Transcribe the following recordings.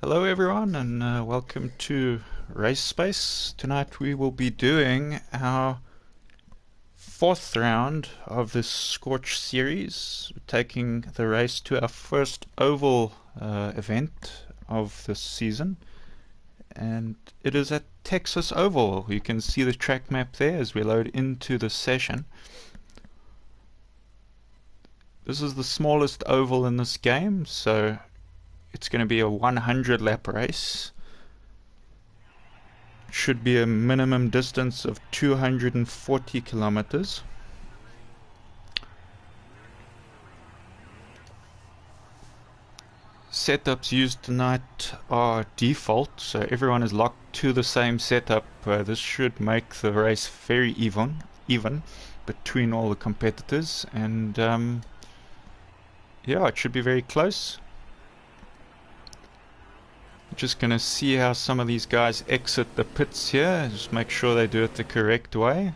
Hello everyone and welcome to Race Space. Tonight we will be doing our fourth round of this SCORCH series, taking the race to our first oval event of this season, and it is at Texas Oval. You can see the track map there as we load into the session. This is the smallest oval in this game, so it's going to be a 100 lap race. Should be a minimum distance of 240 kilometers. Setups used tonight are default, so everyone is locked to the same setup. This should make the race very even between all the competitors, and yeah, it should be very close. Just going to see how some of these guys exit the pits here. Just make sure they do it the correct way.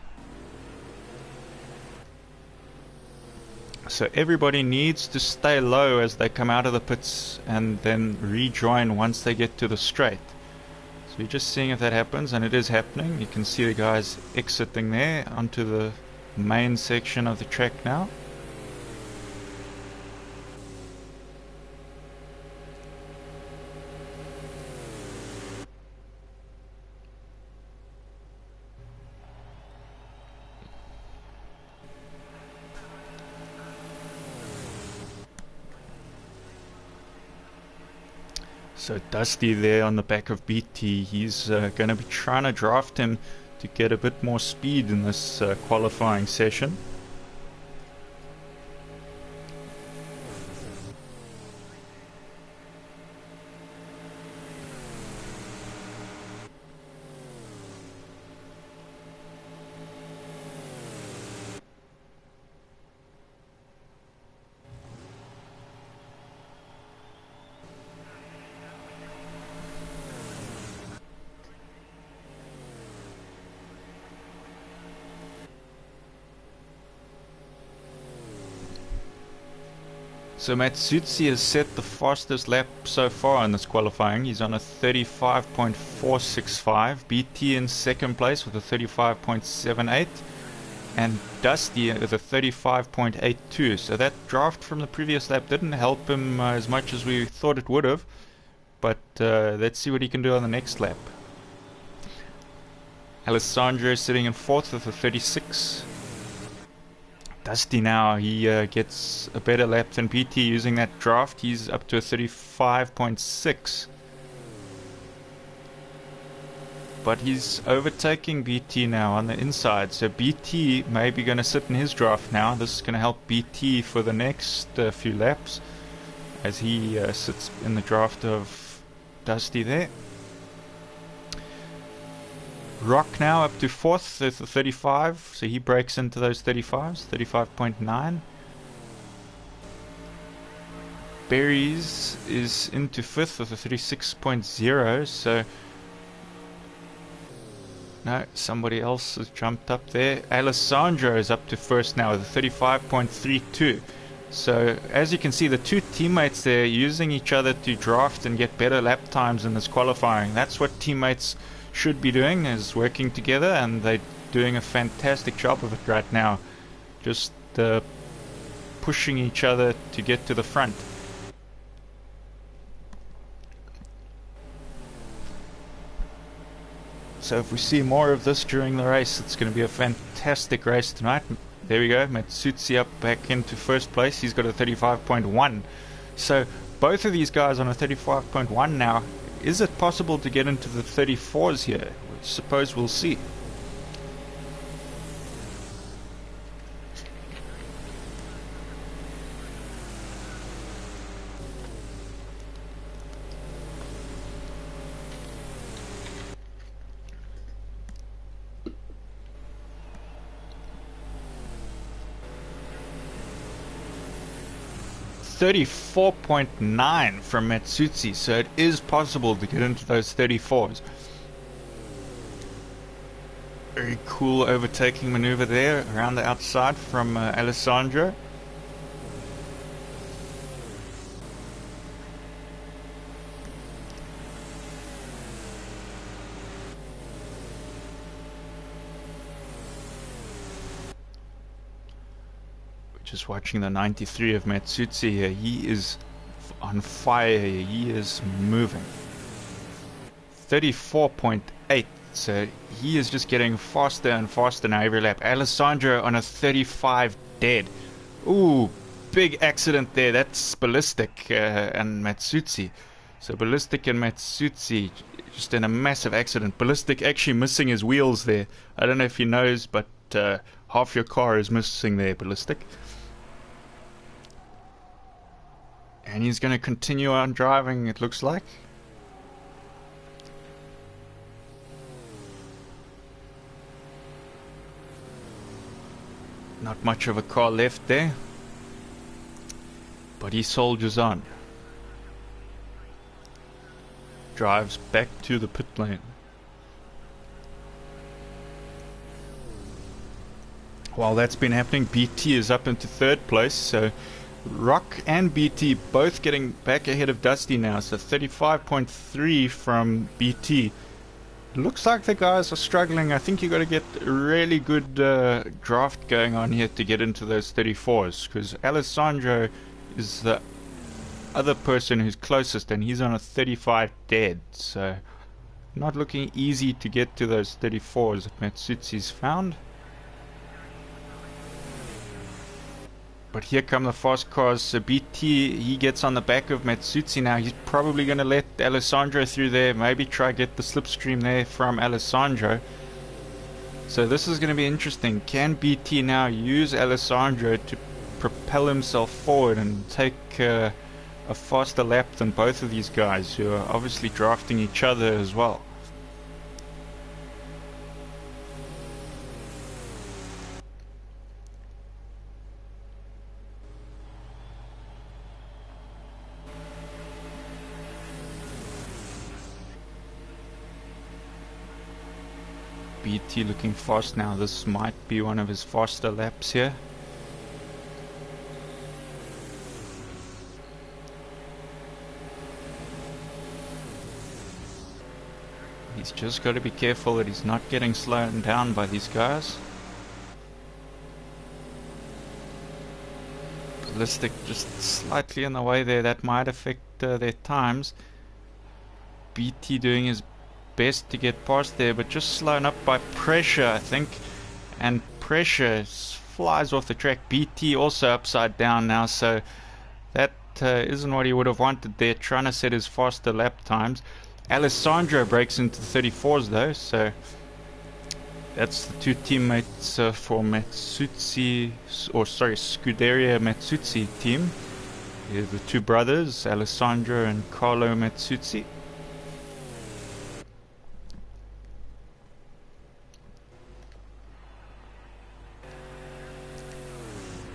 So everybody needs to stay low as they come out of the pits and then rejoin once they get to the straight. So we're just seeing if that happens, and it is happening. You can see the guys exiting there onto the main section of the track now. So Dusty there on the back of BT, he's going to be trying to draft him to get a bit more speed in this qualifying session. So Matsutsi has set the fastest lap so far in this qualifying. He's on a 35.465. BT in second place with a 35.78. And Dusty with a 35.82. So that draft from the previous lap didn't help him as much as we thought it would have. But let's see what he can do on the next lap. Alessandro sitting in fourth with a 36. Dusty now, he gets a better lap than BT using that draft. He's up to a 35.6. But he's overtaking BT now on the inside. So BT may be going to sit in his draft now. This is going to help BT for the next few laps as he sits in the draft of Dusty there. Rock now up to fourth with a 35, so he breaks into those 35s, 35.9. Berries is into fifth with a 36.0, so no, somebody else has jumped up there. Alessandro is up to first now with a 35.32. So as you can see, the two teammates there using each other to draft and get better lap times in this qualifying. That's what teammates should be doing, is working together, and they're doing a fantastic job of it right now, just pushing each other to get to the front. So if we see more of this during the race, it's going to be a fantastic race tonight. There we go, Matsutsi up back into first place. He's got a 35.1. So both of these guys on a 35.1 now. Is it possible to get into the 34s here? I suppose we'll see. .9 from Matsutsi, so it is possible to get into those 34s. Very cool overtaking maneuver there around the outside from Alessandro. Just watching the 93 of Matsutsi here. He is on fire here. He is moving. 34.8. So he is just getting faster and faster now every lap. Alessandro on a 35 dead. Ooh, big accident there. That's Ballistic and Matsutsi. So Ballistic and Matsutsi just in a massive accident. Ballistic actually missing his wheels there. I don't know if he knows, but half your car is missing there, Ballistic. And he's going to continue on driving, it looks like. Not much of a car left there, but he soldiers on. Drives back to the pit lane. While that's been happening, BT is up into third place, so Rock and BT both getting back ahead of Dusty now, so 35.3 from BT. Looks like the guys are struggling. I think you got to get a really good draft going on here to get into those 34s, because Alessandro is the other person who's closest, and he's on a 35 dead, so not looking easy to get to those 34s that Matsutsi's found. But here come the fast cars. So BT, he gets on the back of Matsutsi now. He's probably going to let Alessandro through there. Maybe try get the slipstream there from Alessandro. So this is going to be interesting. Can BT now use Alessandro to propel himself forward and take a faster lap than both of these guys, who are obviously drafting each other as well? BT looking fast now. This might be one of his faster laps here. He's just got to be careful that he's not getting slowed down by these guys. Ballistic just slightly in the way there. That might affect their times. BT doing his best to get past there, but just slowing up by pressure, I think, and pressure flies off the track. BT also upside down now, so that isn't what he would have wanted there, trying to set his faster lap times. Alessandro breaks into 34s though, so that's the two teammates for Matsutsi, or sorry, Scuderia Matsutsi team. They're the two brothers, Alessandro and Carlo Matsutsi.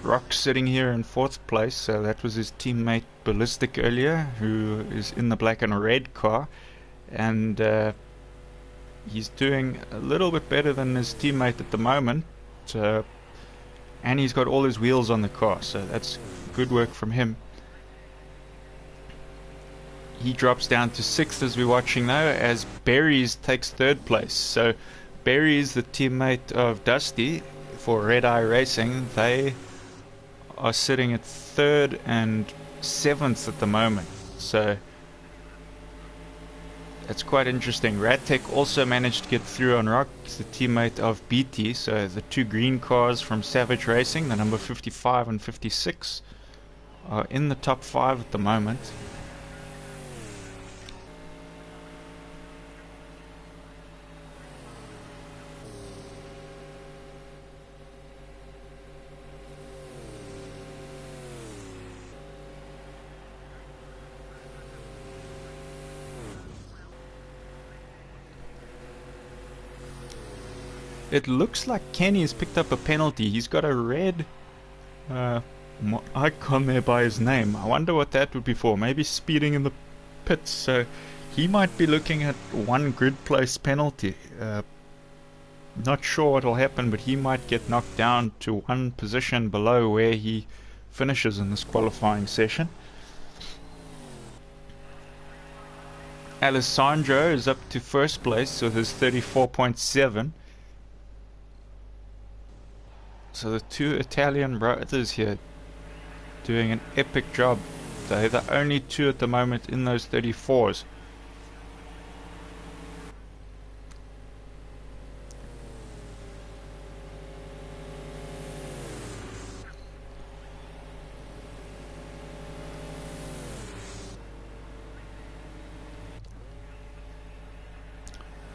Rock sitting here in 4th place, so that was his teammate Ballistic earlier, who is in the black and red car, and he's doing a little bit better than his teammate at the moment, and he's got all his wheels on the car, so that's good work from him. He drops down to 6th as we're watching though, as Berries takes 3rd place. So Berries, the teammate of Dusty for Red Eye Racing, they are sitting at 3rd and 7th at the moment, so that's quite interesting. Radtech also managed to get through on Rock, the teammate of BT, so the two green cars from Savage Racing, the number 55 and 56, are in the top 5 at the moment. It looks like Kenny has picked up a penalty. He's got a red icon there by his name. I wonder what that would be for. Maybe speeding in the pits. So he might be looking at 1 grid place penalty. Not sure what will happen, but he might get knocked down to 1 position below where he finishes in this qualifying session. Alessandro is up to 1st place with his 34.7. So the two Italian brothers here doing an epic job. They're the only two at the moment in those 34s.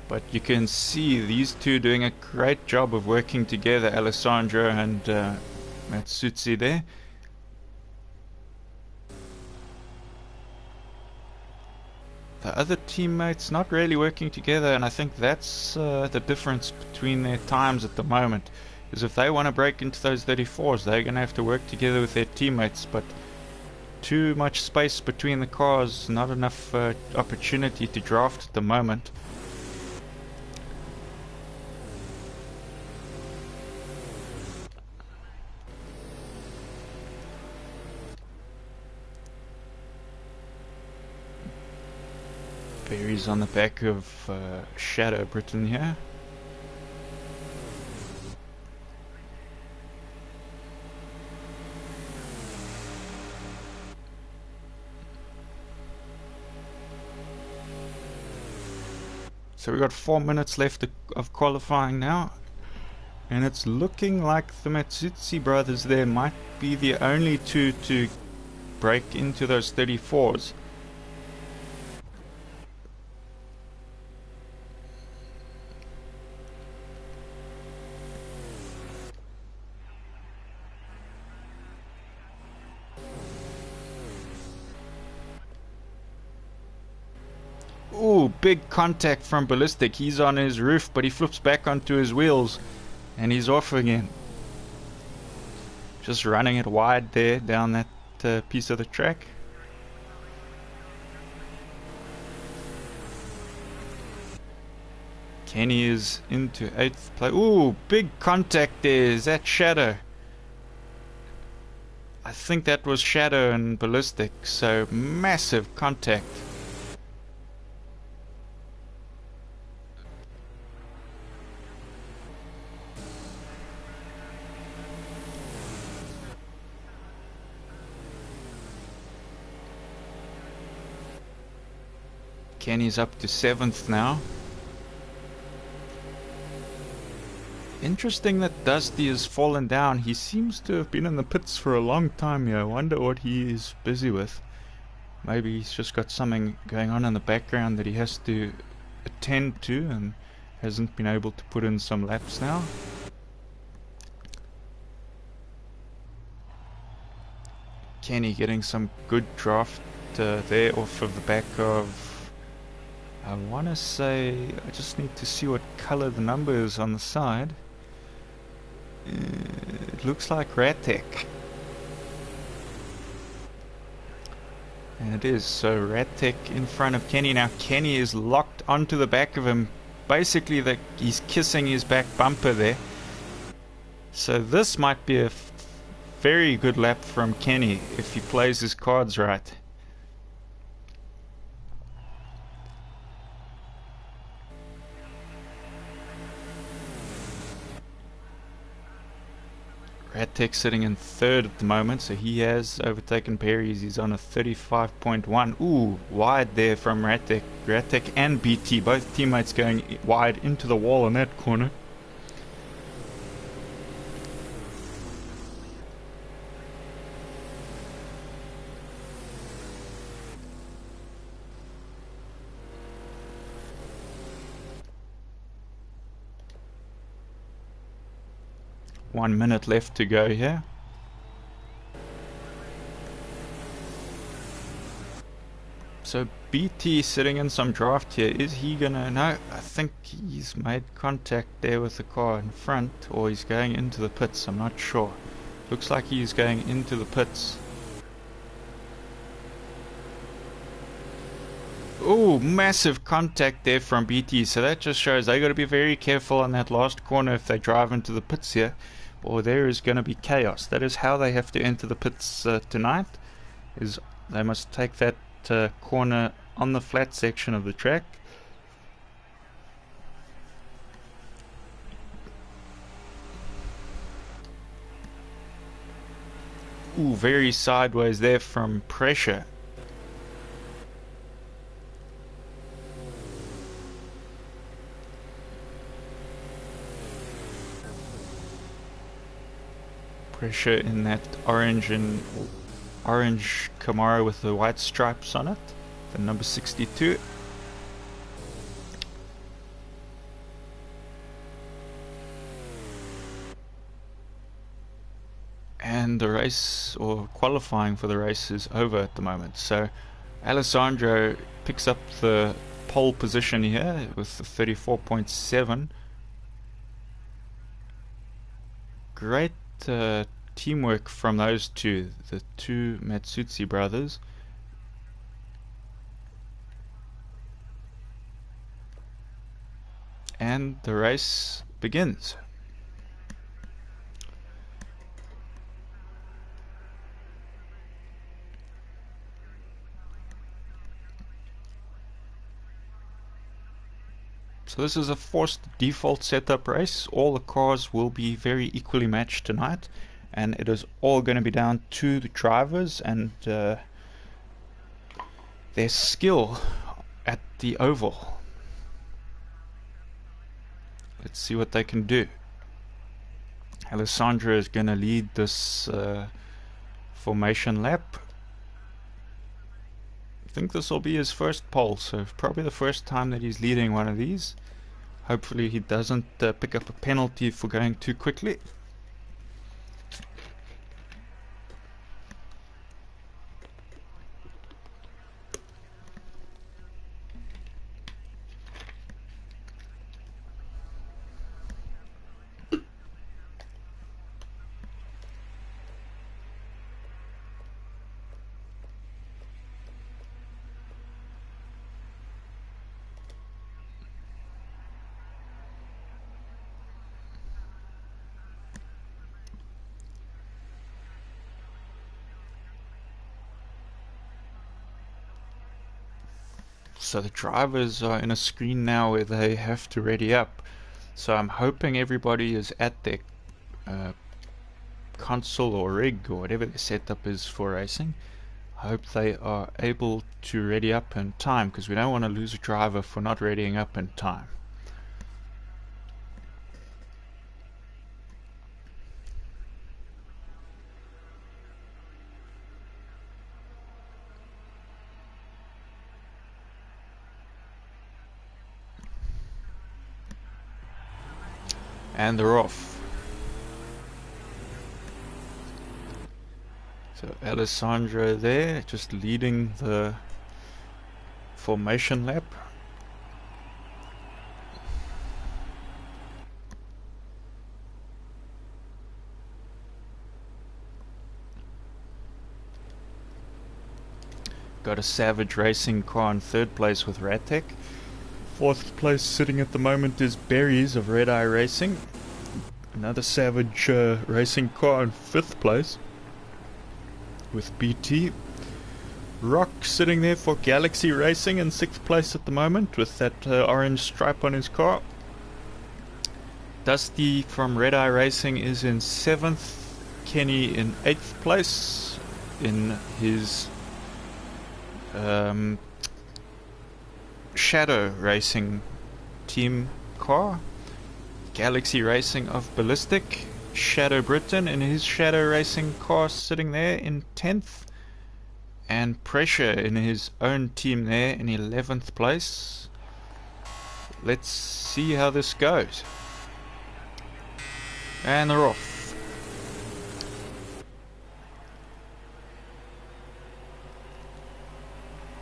But you can see these two doing a great job of working together, Alessandro and Matsutsi there. The other teammates not really working together, and I think that's the difference between their times at the moment. Is if they want to break into those 34s, they're going to have to work together with their teammates, but too much space between the cars, not enough opportunity to draft at the moment. Berry's on the back of Shadow Britain here. So we've got 4 minutes left of qualifying now, and it's looking like the Matsutsi brothers there might be the only two to break into those 34s. Ooh, big contact from Ballistic. He's on his roof, but he flips back onto his wheels and he's off again. Just running it wide there down that piece of the track. Kenny is into 8th place. Ooh, big contact there. Is that Shadow? I think that was Shadow and Ballistic, so massive contact. Kenny's up to 7th now. Interesting that Dusty has fallen down. He seems to have been in the pits for a long time here. I wonder what he is busy with. Maybe he's just got something going on in the background that he has to attend to and hasn't been able to put in some laps now. Kenny getting some good draft there off of the back of, I want to say, I just need to see what color the number is on the side. It looks like Ratek. And it is, so Ratek in front of Kenny. Now Kenny is locked onto the back of him. Basically he's kissing his back bumper there. So this might be a very good lap from Kenny if he plays his cards right. Ratek sitting in 3rd at the moment, so he has overtaken Perry's. He's on a 35.1. Ooh, wide there from Ratek. Ratek and BT, both teammates going wide into the wall in that corner. One minute left to go here. So BT sitting in some draft here. Is he gonna? No, I think he's made contact there with the car in front, or he's going into the pits. I'm not sure. Looks like he's going into the pits. Oh, massive contact there from BT. So that just shows they got to be very careful on that last corner if they drive into the pits here, or there is going to be chaos. That is how they have to enter the pits tonight. Is they must take that corner on the flat section of the track. Ooh, very sideways there from Pressure. Pressure in that orange Camaro with the white stripes on it, the number 62. And the race, or qualifying for the race, is over at the moment. So Alessandro picks up the pole position here with the 34.7. Great teamwork from those two, the two Matsutsi brothers. And the race begins. So this is a forced default setup race. All the cars will be very equally matched tonight, and it is all going to be down to the drivers and their skill at the oval. Let's see what they can do. Alessandro is going to lead this formation lap. I think this will be his first pole, so probably the first time that he's leading one of these. Hopefully he doesn't pick up a penalty for going too quickly. So the drivers are in a screen now where they have to ready up. So I'm hoping everybody is at their console or rig or whatever the setup is for racing. I hope they are able to ready up in time, because we don't want to lose a driver for not readying up in time. And they're off. So Alessandro there, just leading the formation lap. Got a Savage Racing car in third place with Ratek. Fourth place sitting at the moment is Berries of Red Eye Racing. Another Savage Racing car in fifth place with BT. Rock sitting there for Galaxy Racing in sixth place at the moment with that orange stripe on his car. Dusty from Red Eye Racing is in seventh. Kenny in eighth place in his Shadow Racing team car. Galaxy Racing of Ballistic, Shadow Britain in his Shadow Racing car sitting there in 10th, and Pressure in his own team there in 11th place. Let's see how this goes. And they're off.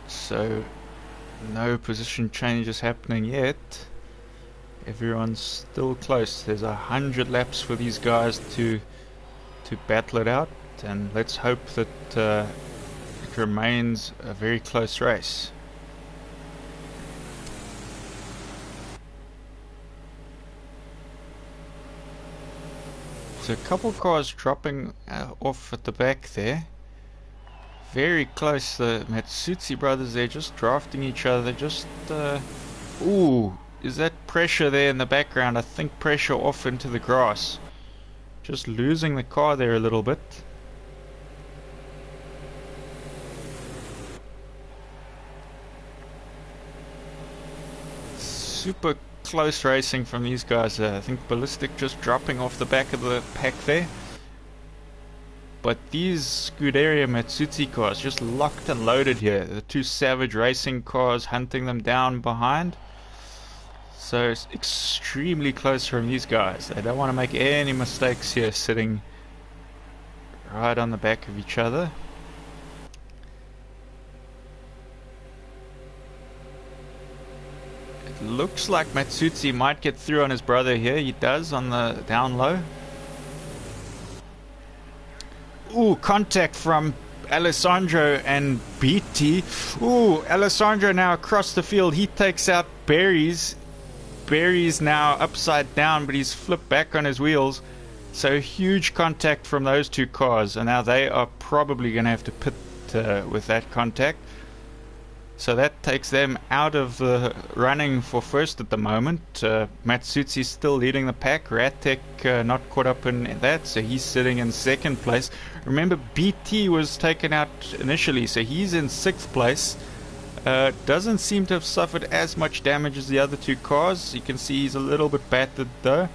So no position changes happening yet. Everyone's still close. There's 100 laps for these guys to battle it out, and let's hope that it remains a very close race. So a couple cars dropping off at the back there. Very close. The Matsutsi brothers, they're just drafting each other. Just ooh, is that Pressure there in the background? I think Pressure off into the grass. Just losing the car there a little bit. super close racing from these guys. I think Ballistic just dropping off the back of the pack there. But these Scuderia Matsutsi cars just locked and loaded here. The two Savage Racing cars hunting them down behind. So it's extremely close from these guys. They don't want to make any mistakes here, sitting right on the back of each other. It looks like Matsutsi might get through on his brother here. He does on the down low. Ooh, contact from Alessandro and BT. Ooh, Alessandro now across the field. He takes out Berries. Berries now upside down, but he's flipped back on his wheels. So huge contact from those two cars, and now they are probably going to have to pit with that contact. So that takes them out of the running for first at the moment. Matsutsi still leading the pack. Ratek not caught up in that, so he's sitting in second place. Remember, BT was taken out initially, so he's in sixth place. Doesn't seem to have suffered as much damage as the other two cars. You can see he's a little bit battered though.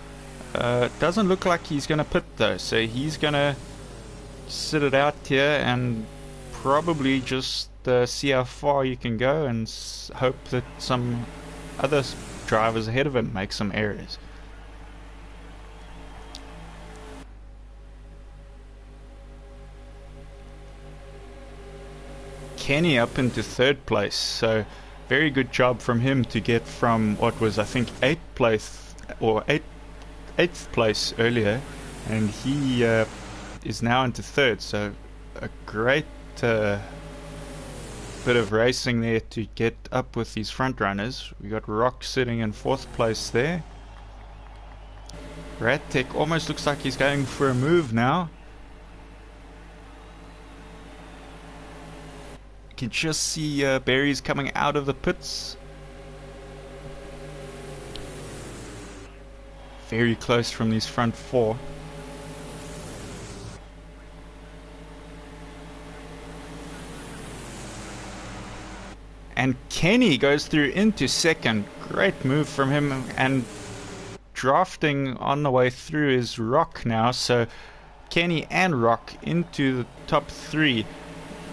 Doesn't look like he's going to pit though, so he's going to sit it out here and probably just see how far you can go and hope that some other drivers ahead of him make some errors. Kenny up into third place, so very good job from him to get from what was, I think, 8th place or 8th place earlier, and he is now into third. So a great bit of racing there to get up with these front runners. We got Rock sitting in fourth place there. Ratek almost looks like he's going for a move now. You can just see Berries coming out of the pits. Very close from these front four. And Kenny goes through into second. Great move from him, and drafting on the way through is Rock now. So Kenny and Rock into the top three.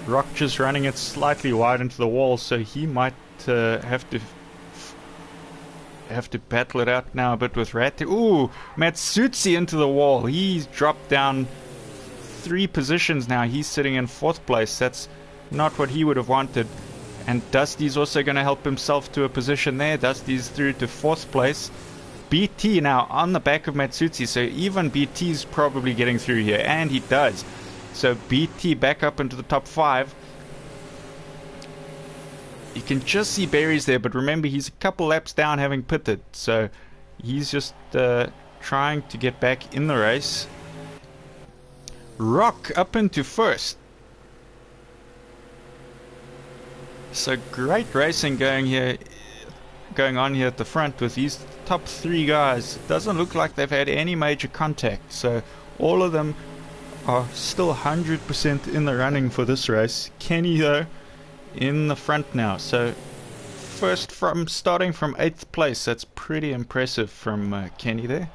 Rock just running it slightly wide into the wall, so he might have to battle it out now a bit with Rat. Ooh, Matsutsi into the wall. He's dropped down 3 positions now. He's sitting in fourth place. That's not what he would have wanted. And Dusty's also going to help himself to a position there. Dusty's through to fourth place. BT now on the back of Matsutsi, so even BT's probably getting through here, and he does. So BT back up into the top 5. You can just see Berries there, but remember he's a couple laps down having pitted, so he's just trying to get back in the race. Rock up into first. So great racing going on here at the front with these top 3 guys. It doesn't look like they've had any major contact, so all of them are still 100% in the running for this race. Kenny though in the front now, so first from starting from 8th place. That's pretty impressive from Kenny there.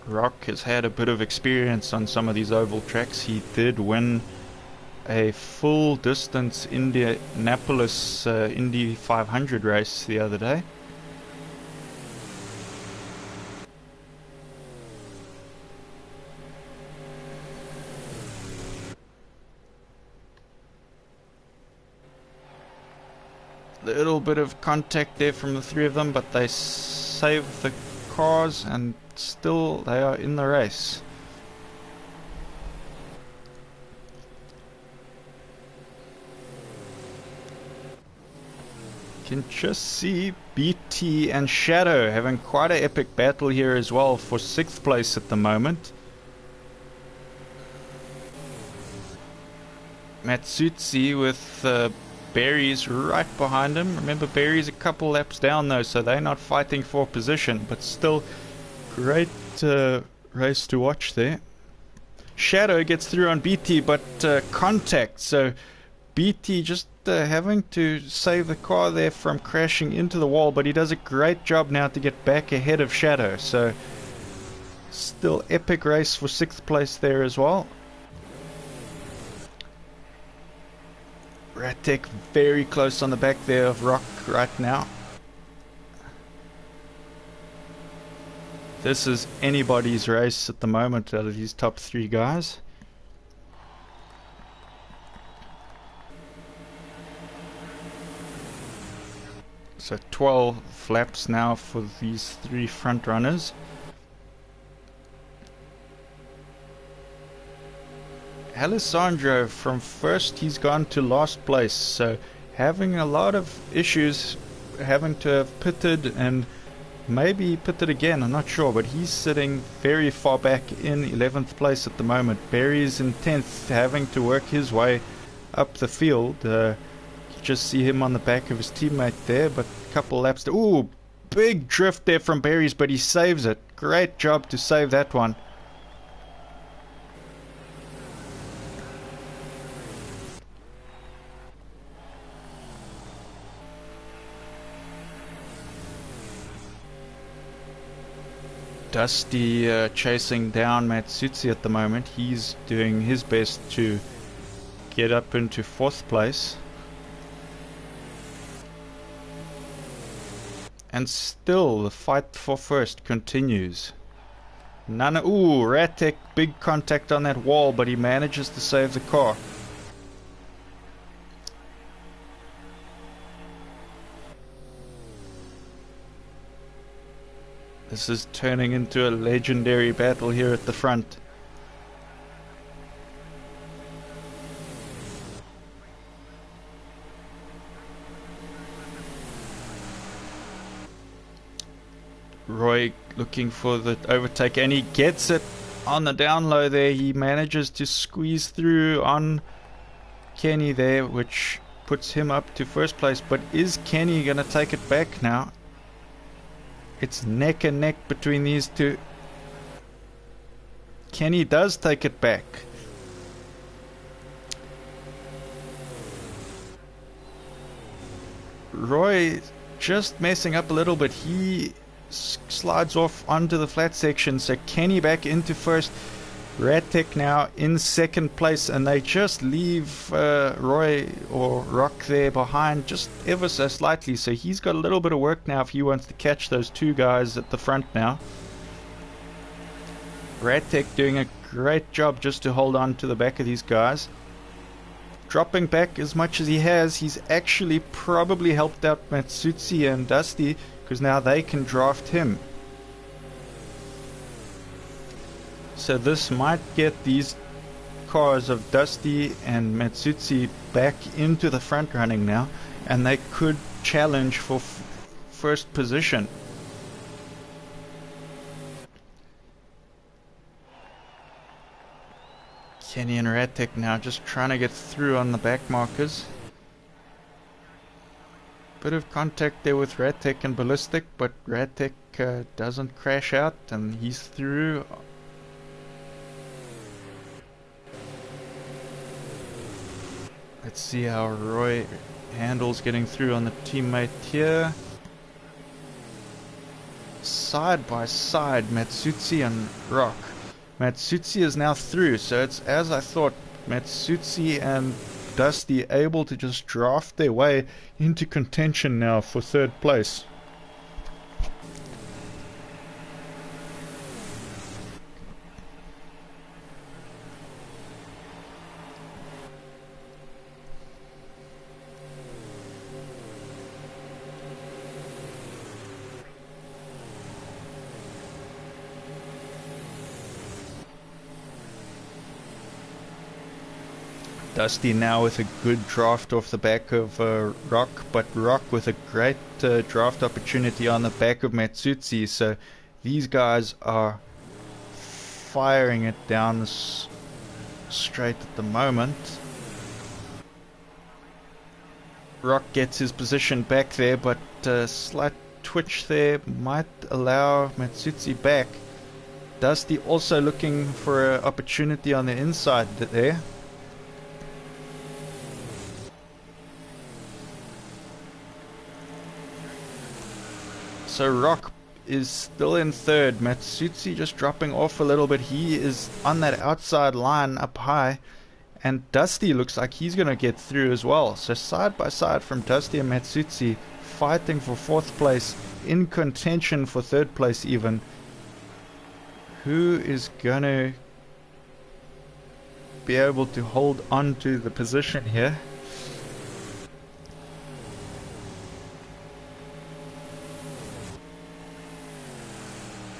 Rock has had a bit of experience on some of these oval tracks. He did win a full distance Indianapolis Indy 500 race the other day. Little bit of contact there from the 3 of them, but they saved the cars and still they are in the race. You can just see BT and Shadow having quite an epic battle here as well for 6th place at the moment. Matsutsi with Berries right behind him. Remember, Berries a couple laps down though, so they're not fighting for position, but still great race to watch there. Shadow gets through on BT, but contact, so BT just having to save the car there from crashing into the wall, but he does a great job now to get back ahead of Shadow. So still epic race for 6th place there as well. Ratek very close on the back there of Rock right now. This is anybody's race at the moment out of these top 3 guys. So 12 laps now for these 3 front runners. Alessandro from first, he's gone to last place, so having a lot of issues, having to have pitted and maybe pitted again, I'm not sure, but he's sitting very far back in 11th place at the moment. Barry's in 10th, having to work his way up the field. You just see him on the back of his teammate there, but a couple laps to, ooh, big drift there from Barry's, but he saves it. Great job to save that one. Dusty chasing down Matsutsi at the moment. He's doing his best to get up into 4th place. And still the fight for first continues. Ooh, Ratek, big contact on that wall, but he manages to save the car. This is turning into a legendary battle here at the front. Roy looking for the overtake, and he gets it on the down low there. He manages to squeeze through on Kenny there, which puts him up to 1st place. But is Kenny going to take it back now? It's neck and neck between these two. Kenny does take it back. Roy just messing up a little bit. He slides off onto the flat section, so Kenny back into 1st. Ratek now in 2nd place, and they just leave Roy or Rock there behind just ever so slightly, so he's got a little bit of work now if he wants to catch those 2 guys at the front now. Ratek doing a great job just to hold on to the back of these guys. Dropping back as much as he has, he's actually probably helped out Matsutsi and Dusty, because now they can draft him. So this might get these cars of Dusty and Matsutsi back into the front running now, and they could challenge for 1st position. Kenny and Ratek now just trying to get through on the back markers. Bit of contact there with Ratek and Ballistic, but Ratek doesn't crash out and he's through. Let's see how Roy handles getting through on the teammate here. Side by side, Matsutsi and Rock. Matsutsi is now through, so it's as I thought. Matsutsi and Dusty able to just draft their way into contention now for 3rd place. Dusty now with a good draft off the back of Rock, but Rock with a great draft opportunity on the back of Matsutsi, so these guys are firing it down the straight at the moment. Rock gets his position back there, but a slight twitch there might allow Matsutsi back. Dusty also looking for an opportunity on the inside there. So Rock is still in third. Matsutsi just dropping off a little bit. He is on that outside line up high. And Dusty looks like he's going to get through as well. So side by side from Dusty and Matsutsi, fighting for fourth place, in contention for third place even. Who is going to be able to hold on to the position here?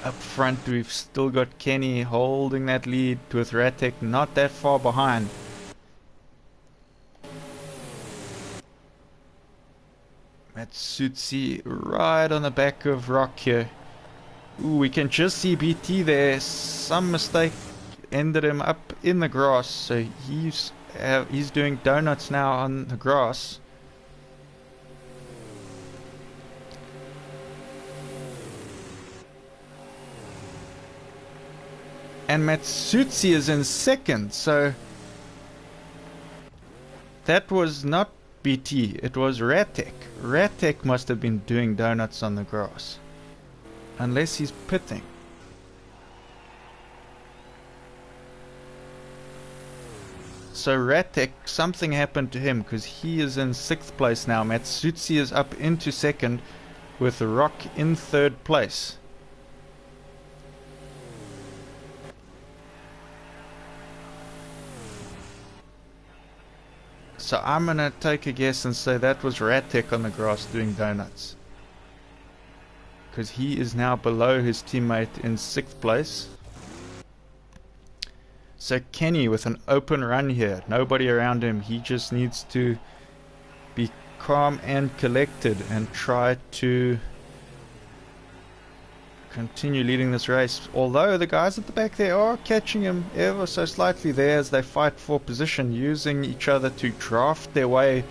Up front we've still got Kenny holding that lead with Ratek not that far behind. Matsutsi right on the back of Rock here. Ooh, we can just see BT there. Some mistake ended him up in the grass, so he's doing donuts now on the grass. And Matsutsi is in second, so that was not BT, it was Ratek. Ratek must have been doing donuts on the grass. Unless he's pitting. So Ratek, something happened to him because he is in 6th place now. Matsutsi is up into 2nd with Rock in 3rd place. So I'm going to take a guess and say that was Ratek on the grass doing donuts. Because he is now below his teammate in 6th place. So Kenny with an open run here. Nobody around him. He just needs to be calm and collected and try to continue leading this race. Although the guys at the back there are catching him ever so slightly there as they fight for position, using each other to draft their way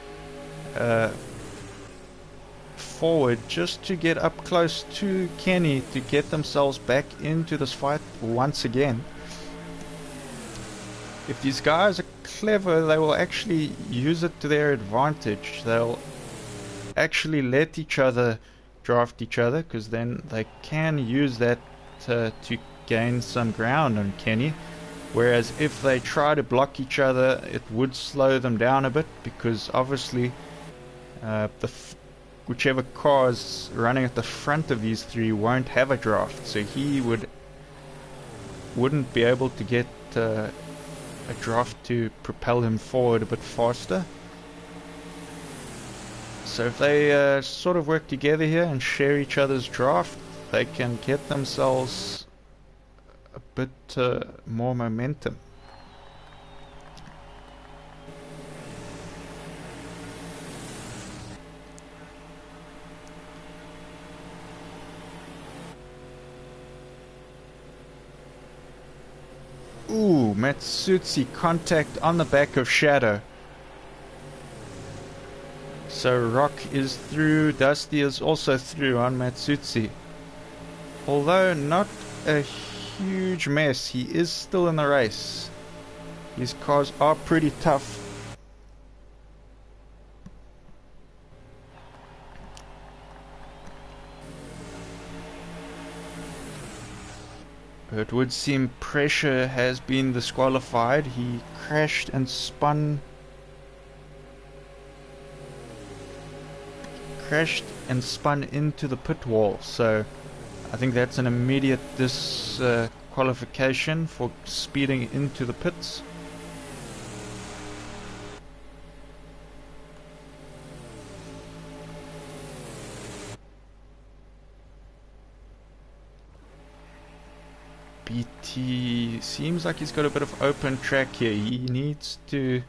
forward just to get up close to Kenny to get themselves back into this fight once again. If these guys are clever, they will actually use it to their advantage. They'll actually let each other draft each other, because then they can use that to gain some ground on Kenny. Whereas if they try to block each other, it would slow them down a bit, because obviously whichever car is running at the front of these three won't have a draft, so he wouldn't be able to get a draft to propel him forward a bit faster. So if they sort of work together here and share each other's draft, they can get themselves a bit more momentum. Ooh, Matsutsi contact on the back of Shadow. So Rock is through, Dusty is also through on Matsutsi. Although not a huge mess, he is still in the race. His cars are pretty tough. It would seem Pressure has been disqualified. He crashed and spun into the pit wall, so I think that's an immediate disqualification for speeding into the pits. BT seems like he's got a bit of open track here. He needs to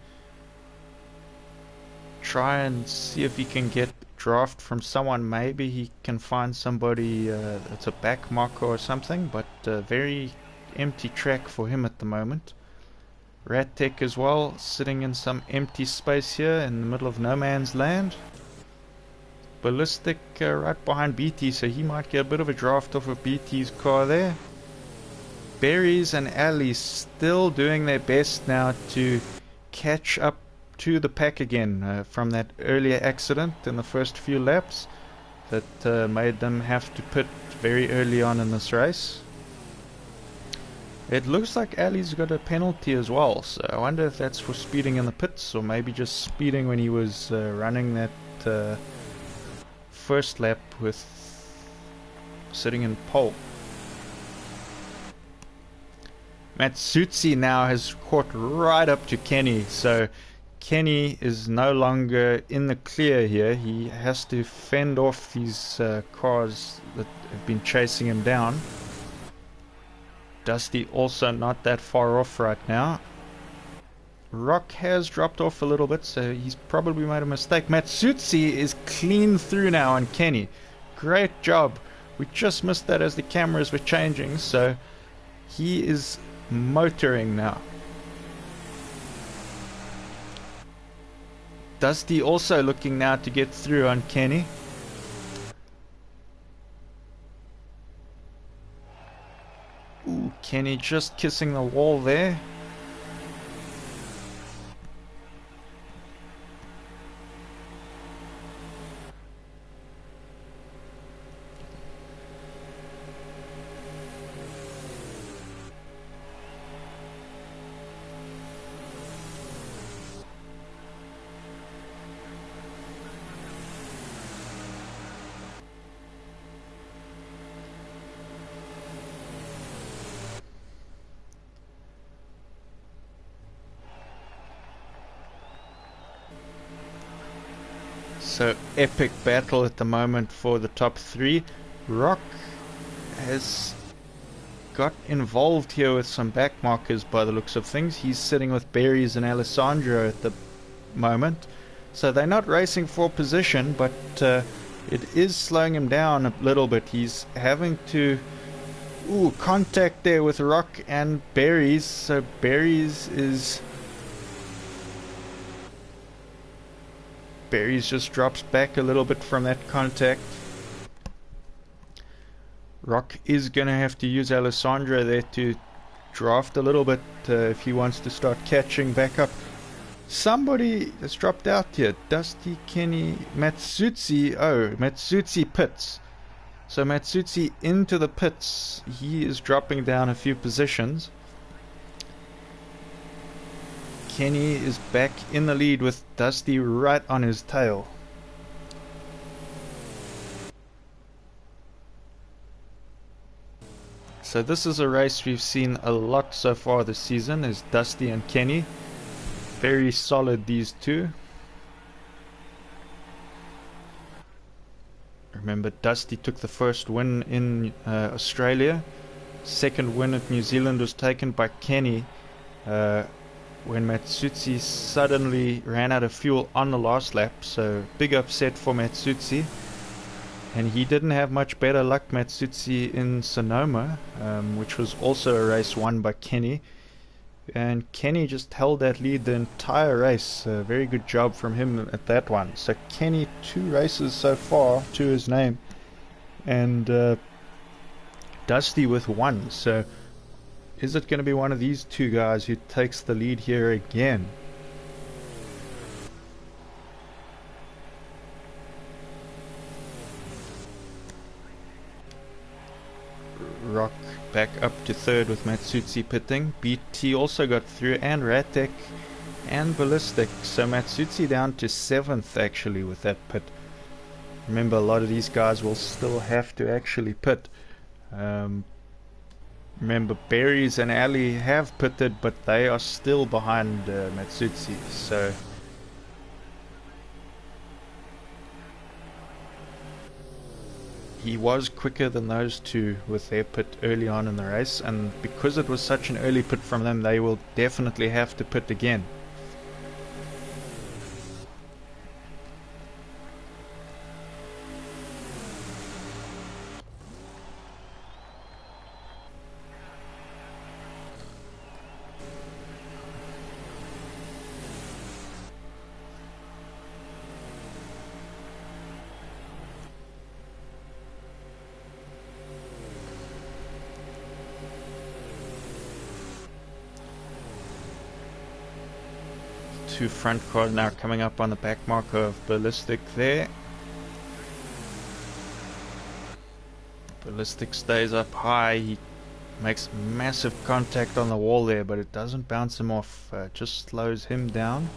try and see if he can get draft from someone. Maybe he can find somebody that's a back marker or something, but very empty track for him at the moment. Ratek as well, sitting in some empty space here in the middle of no man's land. Ballistic right behind BT, so he might get a bit of a draft off of BT's car there. Berries and Ali still doing their best now to catch up to the pack again from that earlier accident in the first few laps that made them have to pit very early on in this race. It looks like Ali's got a penalty as well, so I wonder if that's for speeding in the pits or maybe just speeding when he was running that first lap with sitting in pole. Matsutsi now has caught right up to Kenny, so Kenny is no longer in the clear here. He has to fend off these cars that have been chasing him down. Dusty also not that far off right now. Rock has dropped off a little bit, so he's probably made a mistake. Matsutsi is clean through now on Kenny. Great job. We just missed that as the cameras were changing, so he is motoring now. Dusty also looking now to get through on Kenny. Ooh, Kenny just kissing the wall there. So epic battle at the moment for the top three. Rock has got involved here with some back markers by the looks of things. He's sitting with Berries and Alessandro at the moment. So they're not racing for position, but it is slowing him down a little bit. He's having to contact there with Rock and Berries. So Berries just drops back a little bit from that contact. Rock is going to have to use Alessandro there to draft a little bit if he wants to start catching back up. Somebody has dropped out here. Dusty, Kenny, Matsutsi. Oh, Matsutsi pits. So Matsutsi into the pits. He is dropping down a few positions. Kenny is back in the lead with Dusty right on his tail. So this is a race we've seen a lot so far this season, is Dusty and Kenny. Very solid, these two. Remember, Dusty took the first win in Australia. Second win at New Zealand was taken by Kenny when Matsutsi suddenly ran out of fuel on the last lap. So big upset for Matsutsi. And he didn't have much better luck, Matsutsi, in Sonoma, which was also a race won by Kenny. And Kenny just held that lead the entire race. Very good job from him at that one. So Kenny, 2 races so far to his name. And Dusty with 1. So is it going to be one of these two guys who takes the lead here again? Rock back up to third with Matsutsi pitting. BT also got through, and Ratek and Ballistic. So Matsutsi down to 7th actually with that pit. Remember, a lot of these guys will still have to actually pit. Remember, Berries and Ali have pitted, but they are still behind Matsutsi. So he was quicker than those two with their pit early on in the race, and because it was such an early pit from them, they will definitely have to pit again. two front cars now coming up on the back marker of Ballistic there. Ballistic stays up high. He makes massive contact on the wall there, but it doesn't bounce him off, just slows him down.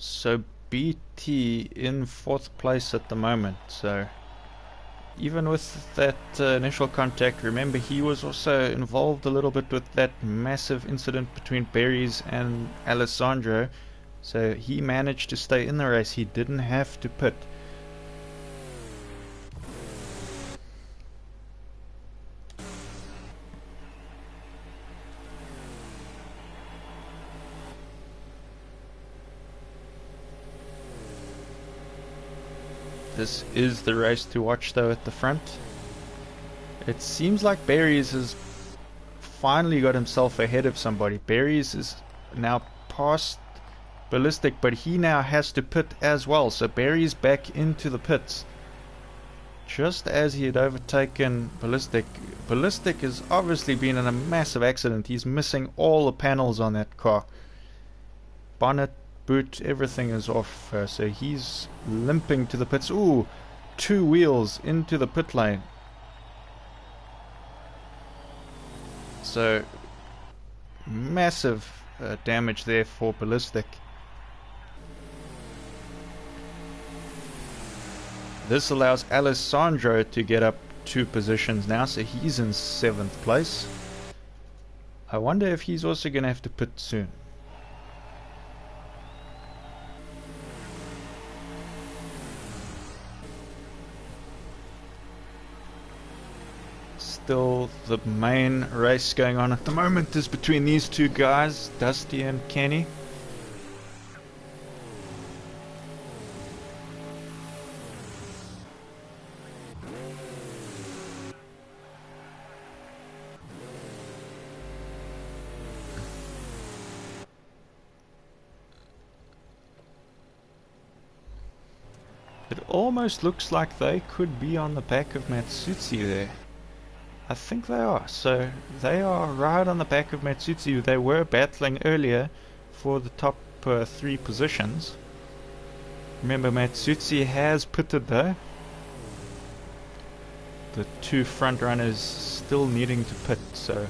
So BT in 4th place at the moment, so even with that initial contact, remember he was also involved a little bit with that massive incident between Berries and Alessandro, so he managed to stay in the race. He didn't have to pit. This is the race to watch though at the front. It seems like Berries has finally got himself ahead of somebody. Berries is now past Ballistic, but he now has to pit as well. So Berries back into the pits. Just as he had overtaken Ballistic. Ballistic has obviously been in a massive accident. He's missing all the panels on that car. Bonnet, boot, everything is off, so he's limping to the pits. Ooh, 2 wheels into the pit lane. So massive damage there for Ballistic. This allows Alessandro to get up 2 positions now, so he's in 7th place. I wonder if he's also going to have to pit soon. Still, the main race going on at the moment is between these two guys, Dusty and Kenny. It almost looks like they could be on the back of Matsutsi there. I think they are. So they are right on the back of Matsutsi. They were battling earlier for the top 3 positions. Remember, Matsutsi has pitted though. The 2 front runners still needing to pit. So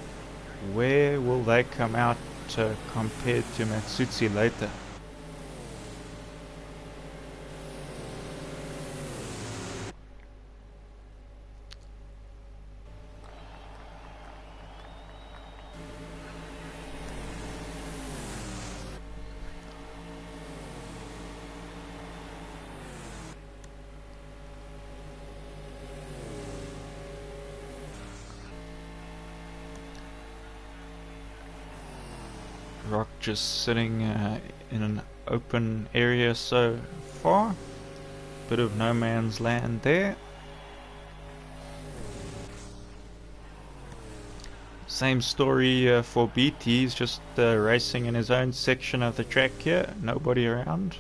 where will they come out compared to Matsutsi later? Rock just sitting in an open area so far. Bit of no man's land there. Same story for BT. He's just racing in his own section of the track here. Nobody around.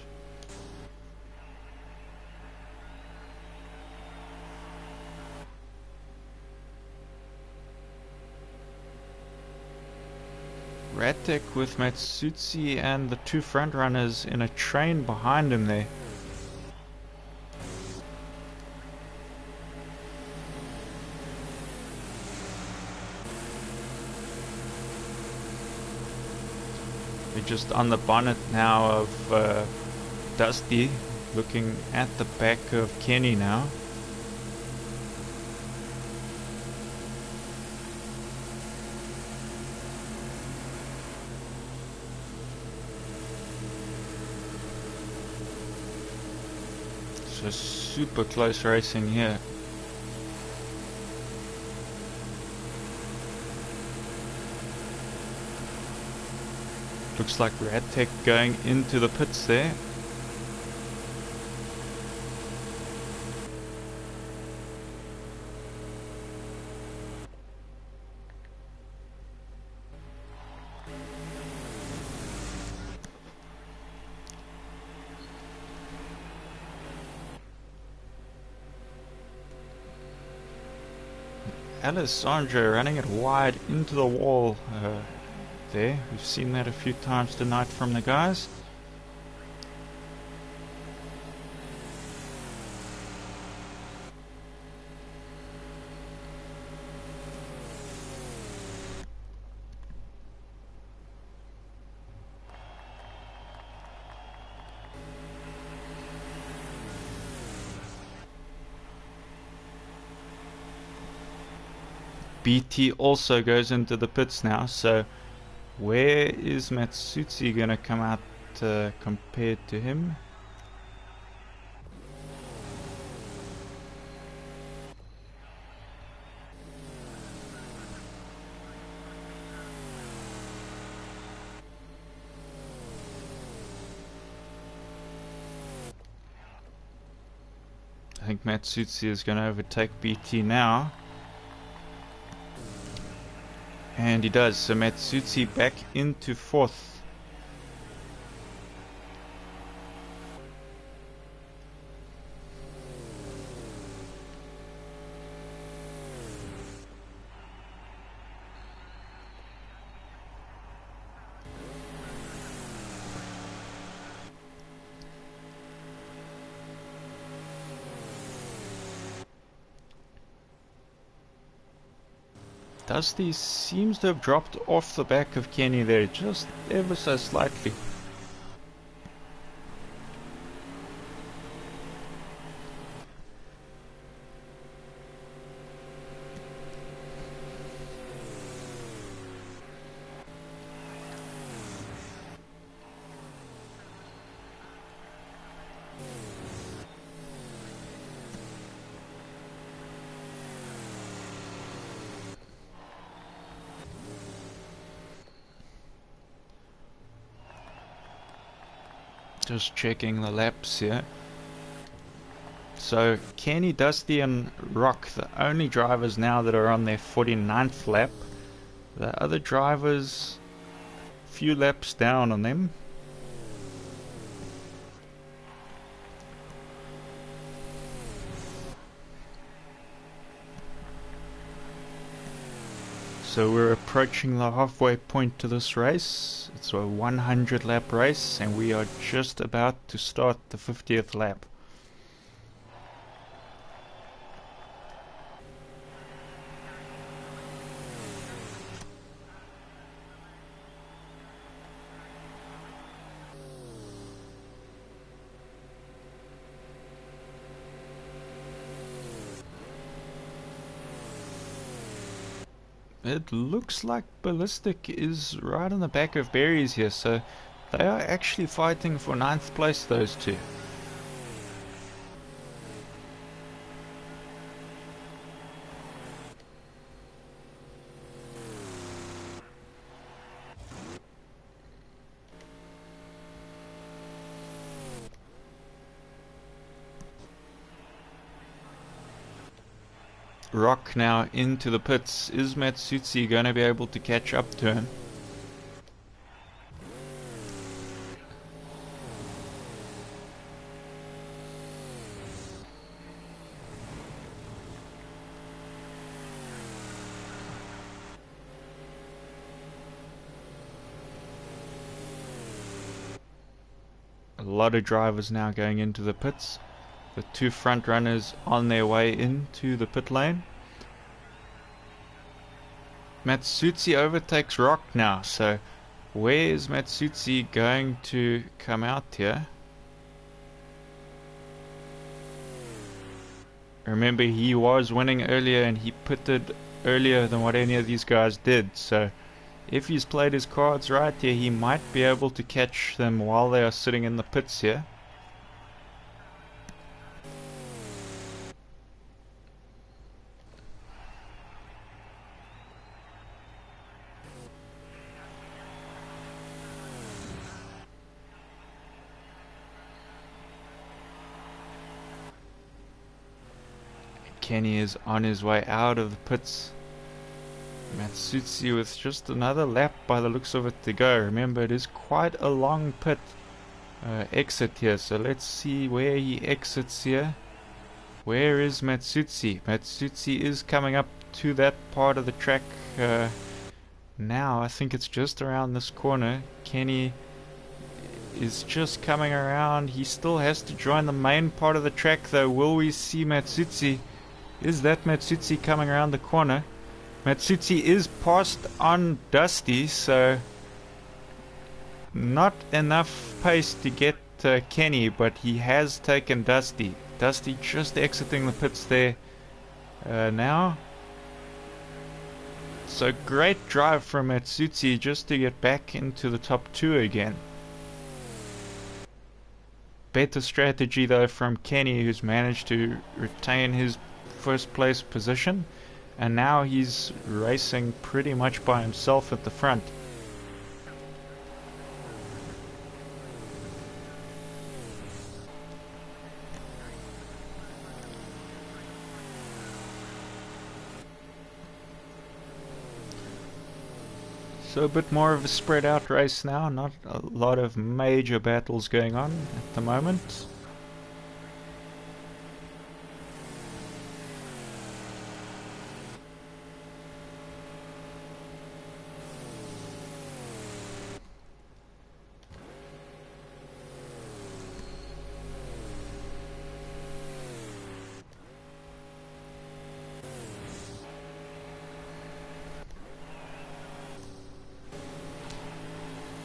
Ratek with Matsutsi and the 2 front runners in a train behind him there. We're just on the bonnet now of Dusty, looking at the back of Kenny now. So super close racing here. Looks like Ratek going into the pits there. Alessandro running it wide into the wall there. We've seen that a few times tonight from the guys. BT also goes into the pits now, so where is Matsutsi going to come out compared to him? I think Matsutsi is going to overtake BT now. And he does, so Matsutsi back into fourth. Dusty seems to have dropped off the back of Kenny there, just ever so slightly. Just checking the laps here. So Kenny, Dusty and Rock, the only drivers now that are on their 49th lap. The other drivers, few laps down on them. So we're approaching the halfway point to this race. It's a 100 lap race and we are just about to start the 50th lap. It looks like Ballistic is right on the back of Berries here, so they are actually fighting for 9th place, those two. Rock now into the pits. Is Matsutsi going to be able to catch up to him? A lot of drivers now going into the pits. The two front runners on their way into the pit lane. Matsutsi overtakes Rock now, so where is Matsutsi going to come out here? Remember, he was winning earlier and he pitted earlier than what any of these guys did, so if he's played his cards right here, he might be able to catch them while they are sitting in the pits here. Kenny is on his way out of the pits. Matsutsi with just another lap by the looks of it to go. Remember, it is quite a long pit exit here, so let's see where he exits here. Where is Matsutsi? Matsutsi is coming up to that part of the track now. I think it's just around this corner. Kenny is just coming around. He still has to join the main part of the track though. Will we see Matsutsi? Is that Matsutsi coming around the corner? Matsutsi is passed on Dusty, so not enough pace to get Kenny, but he has taken Dusty. Dusty just exiting the pits there now. So great drive from Matsutsi just to get back into the top two again. Better strategy though from Kenny, who's managed to retain his first place position, and now he's racing pretty much by himself at the front. So a bit more of a spread out race now, not a lot of major battles going on at the moment.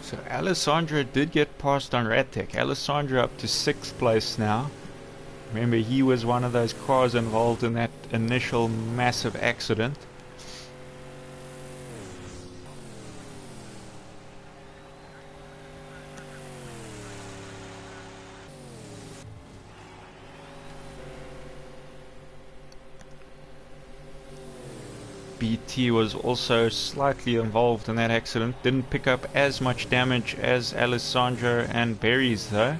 So Alessandro did get past on Ratek. Alessandro up to 6th place now. Remember, he was one of those cars involved in that initial massive accident. BT was also slightly involved in that accident. Didn't pick up as much damage as Alessandro and Berries though.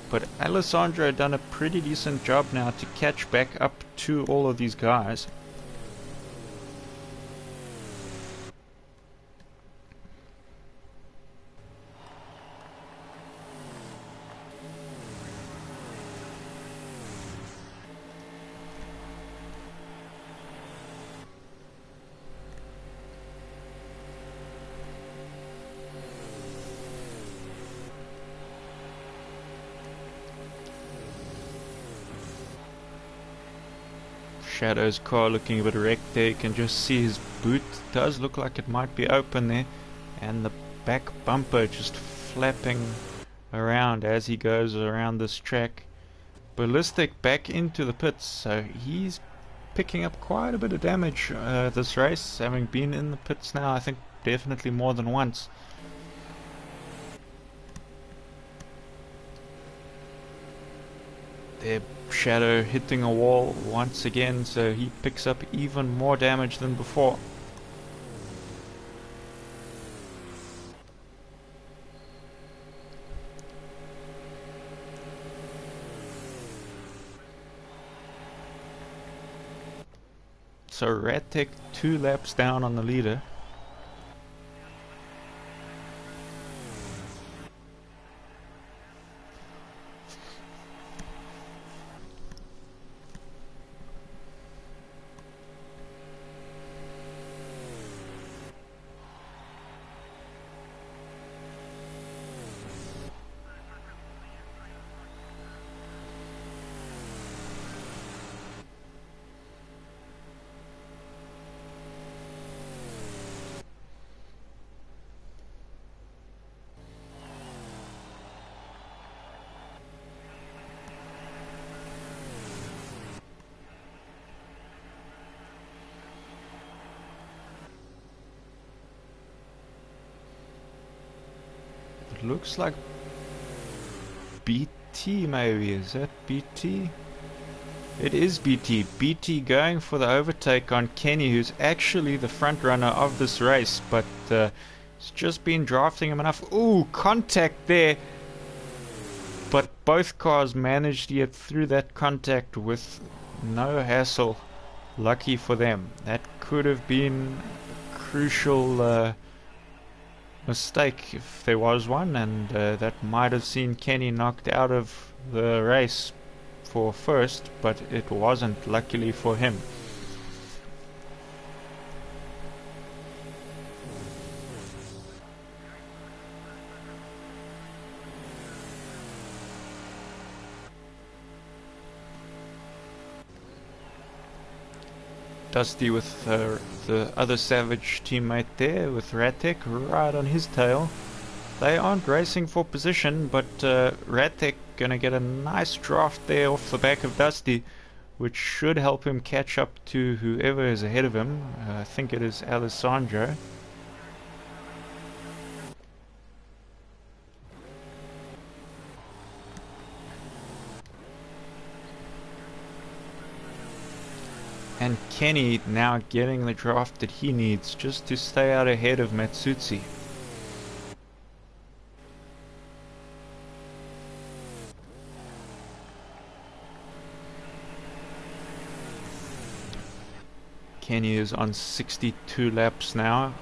But Alessandro done a pretty decent job now to catch back up to all of these guys. Shadow's car looking a bit wrecked there. You can just see his boot does look like it might be open there, and the back bumper just flapping around as he goes around this track. Ballistic back into the pits, so he's picking up quite a bit of damage this race, having been in the pits now I think definitely more than once. There, Shadow hitting a wall once again, so he picks up even more damage than before. So Ratek 2 laps down on the leader. Looks like BT maybe. Is that BT? It is BT. BT going for the overtake on Kenny, who's actually the front runner of this race, but it's just been drafting him enough. Ooh, contact there. But both cars managed to get through that contact with no hassle. Lucky for them. That could have been a crucial mistake if there was one, and that might have seen Kenny knocked out of the race for first, but it wasn't, luckily for him. Dusty with the other Savage teammate there with Ratek right on his tail. They aren't racing for position, but Ratek gonna get a nice draft there off the back of Dusty, which should help him catch up to whoever is ahead of him. I think it is Alessandro. And Kenny now getting the draft that he needs just to stay out ahead of Matsutsi. Kenny is on 62 laps now.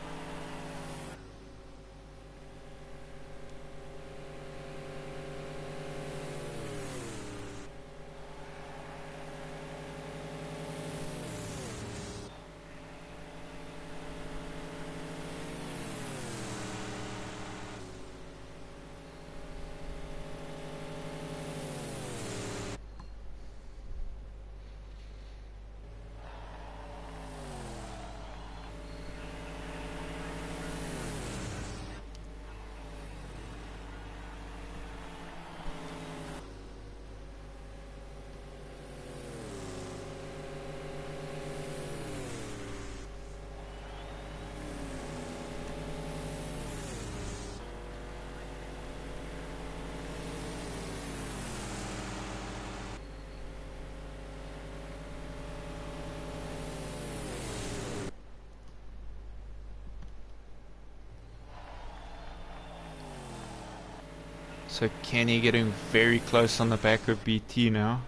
So Kenny getting very close on the back of BT now.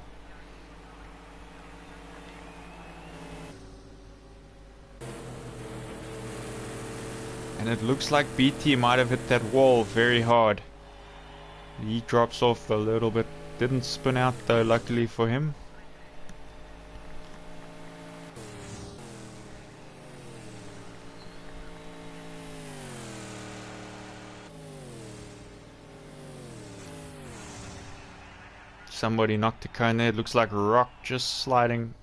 And it looks like BT might have hit that wall very hard. He drops off a little bit. Didn't spin out though, luckily for him. Somebody knocked a cone there. It looks like Rock just sliding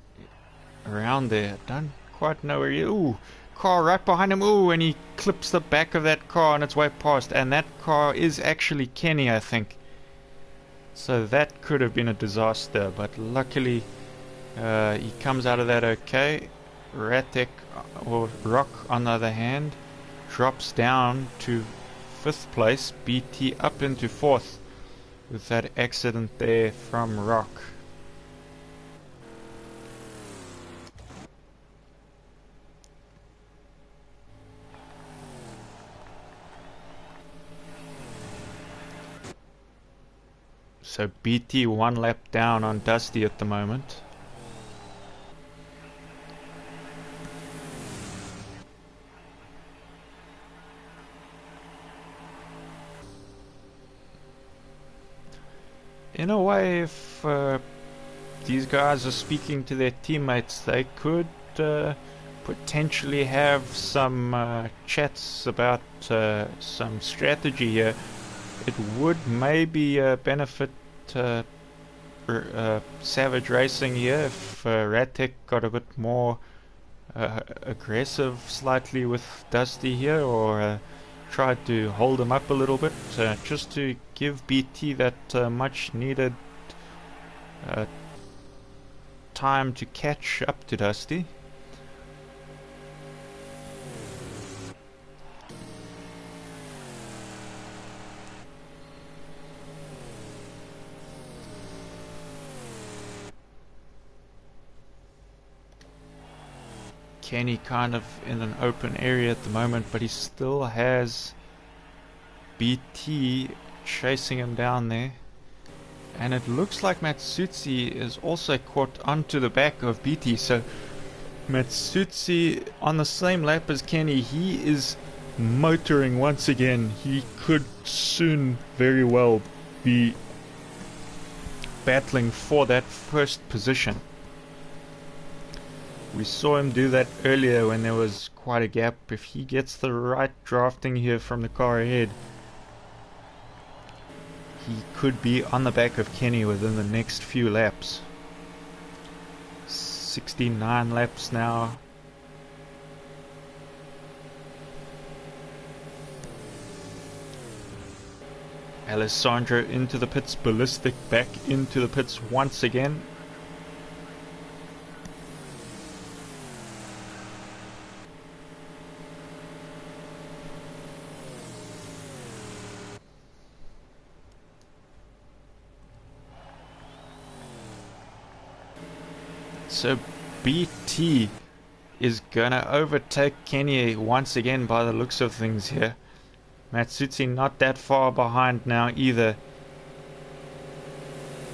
around there. Don't quite know where he... Ooh, car right behind him. Ooh, and he clips the back of that car on its way past. And that car is actually Kenny, I think. So that could have been a disaster. But luckily, he comes out of that okay. Ratek, or Rock, on the other hand, drops down to 5th place. BT up into 4th. With that accident there from Rock. So BT 1 lap down on Dusty at the moment. In a way, if these guys are speaking to their teammates, they could potentially have some chats about some strategy here. It would maybe benefit Savage Racing here if Ratek got a bit more aggressive slightly with Dusty here, or tried to hold him up a little bit, just to give BT that much needed time to catch up to Dusty. Kenny kind of in an open area at the moment, but he still has BT chasing him down there. And it looks like Matsutsi is also caught onto the back of BT. So Matsutsi on the same lap as Kenny, he is motoring once again. He could soon very well be battling for that first position. We saw him do that earlier when there was quite a gap. If he gets the right drafting here from the car ahead, he could be on the back of Kenny within the next few laps. 69 laps now Alessandro into the pits, Ballistic back into the pits once again. So BT is gonna overtake Kenny once again by the looks of things here. Matsutsi not that far behind now either.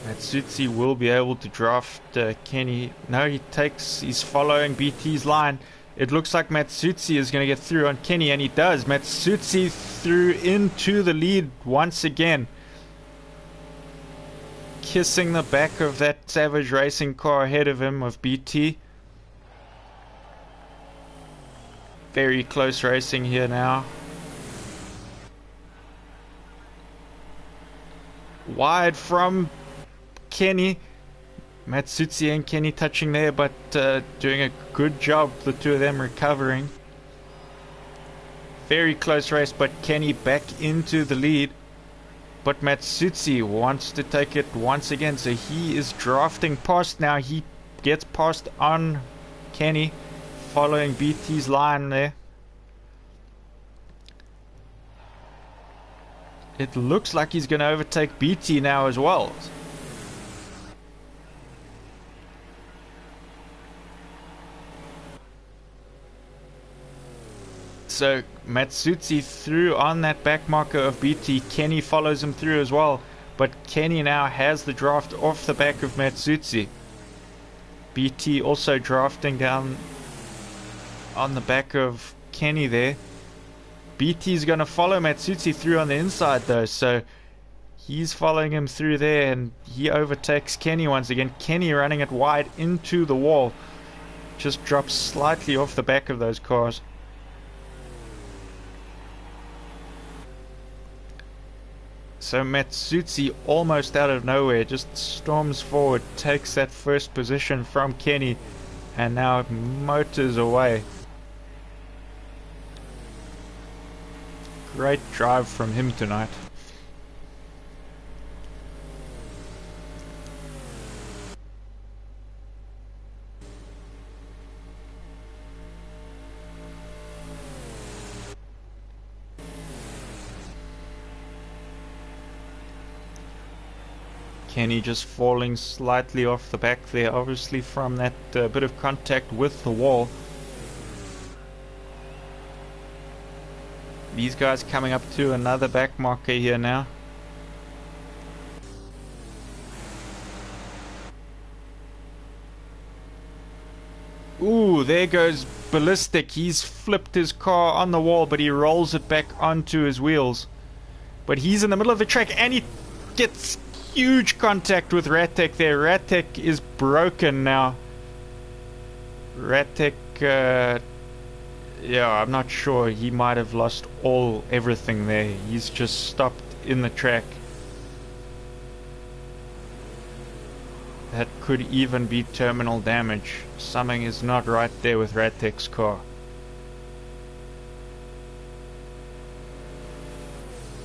Matsutsi will be able to draft Kenny. No, he's following BT's line. It looks like Matsutsi is going to get through on Kenny, and he does. Matsutsi through into the lead once again. Kissing the back of that Savage Racing car ahead of him of BT. Very close racing here now. Wide from Kenny. Matsutsi and Kenny touching there, but doing a good job, the two of them recovering. Very close race, but Kenny back into the lead. But Matsutsi wants to take it once again, so he is drafting past now. He gets past on Kenny, following BT's line there. It looks like he's going to overtake BT now as well. So Matsutsi through on that back marker of BT. Kenny follows him through as well. But Kenny now has the draft off the back of Matsutsi. BT also drafting down on the back of Kenny there. BT's going to follow Matsutsi through on the inside though, so he's following him through there, and he overtakes Kenny once again. Kenny running it wide into the wall. Just drops slightly off the back of those cars. So Matsutsi almost out of nowhere just storms forward, takes that first position from Kenny, and now motors away. Great drive from him tonight. Kenny just falling slightly off the back there, obviously from that bit of contact with the wall. These guys coming up to another back marker here now. Ooh, there goes Ballistic. He's flipped his car on the wall, but he rolls it back onto his wheels. But he's in the middle of the track, and he gets huge contact with Ratek there. Ratek is broken now. Ratek, yeah, I'm not sure. He might have lost everything there. He's just stopped in the track. That could even be terminal damage. Something is not right there with Ratek's car.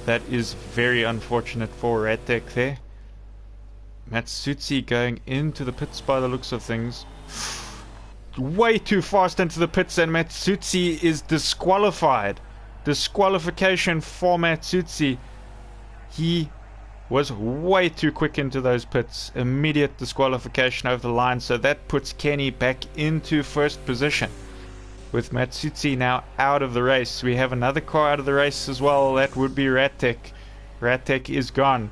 That is very unfortunate for Ratek there. Matsutsi going into the pits by the looks of things. Way too fast into the pits, and Matsutsi is disqualified. Disqualification for Matsutsi. He was way too quick into those pits. Immediate disqualification over the line, so that puts Kenny back into first position. With Matsutsi now out of the race. We have another car out of the race as well. That would be Ratek. Ratek is gone.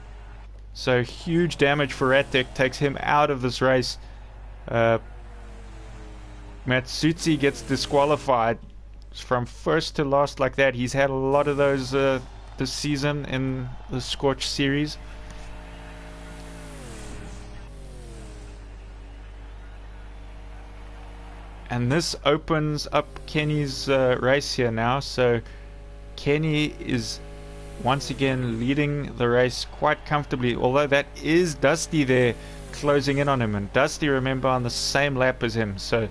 So huge damage for Ratek, takes him out of this race. Matsutsi gets disqualified from first to last like that. He's had a lot of those this season in the SCORCH series. And this opens up Kenny's race here now. So Kenny is once again leading the race quite comfortably, although that is Dusty there closing in on him, and Dusty, remember, on the same lap as him. So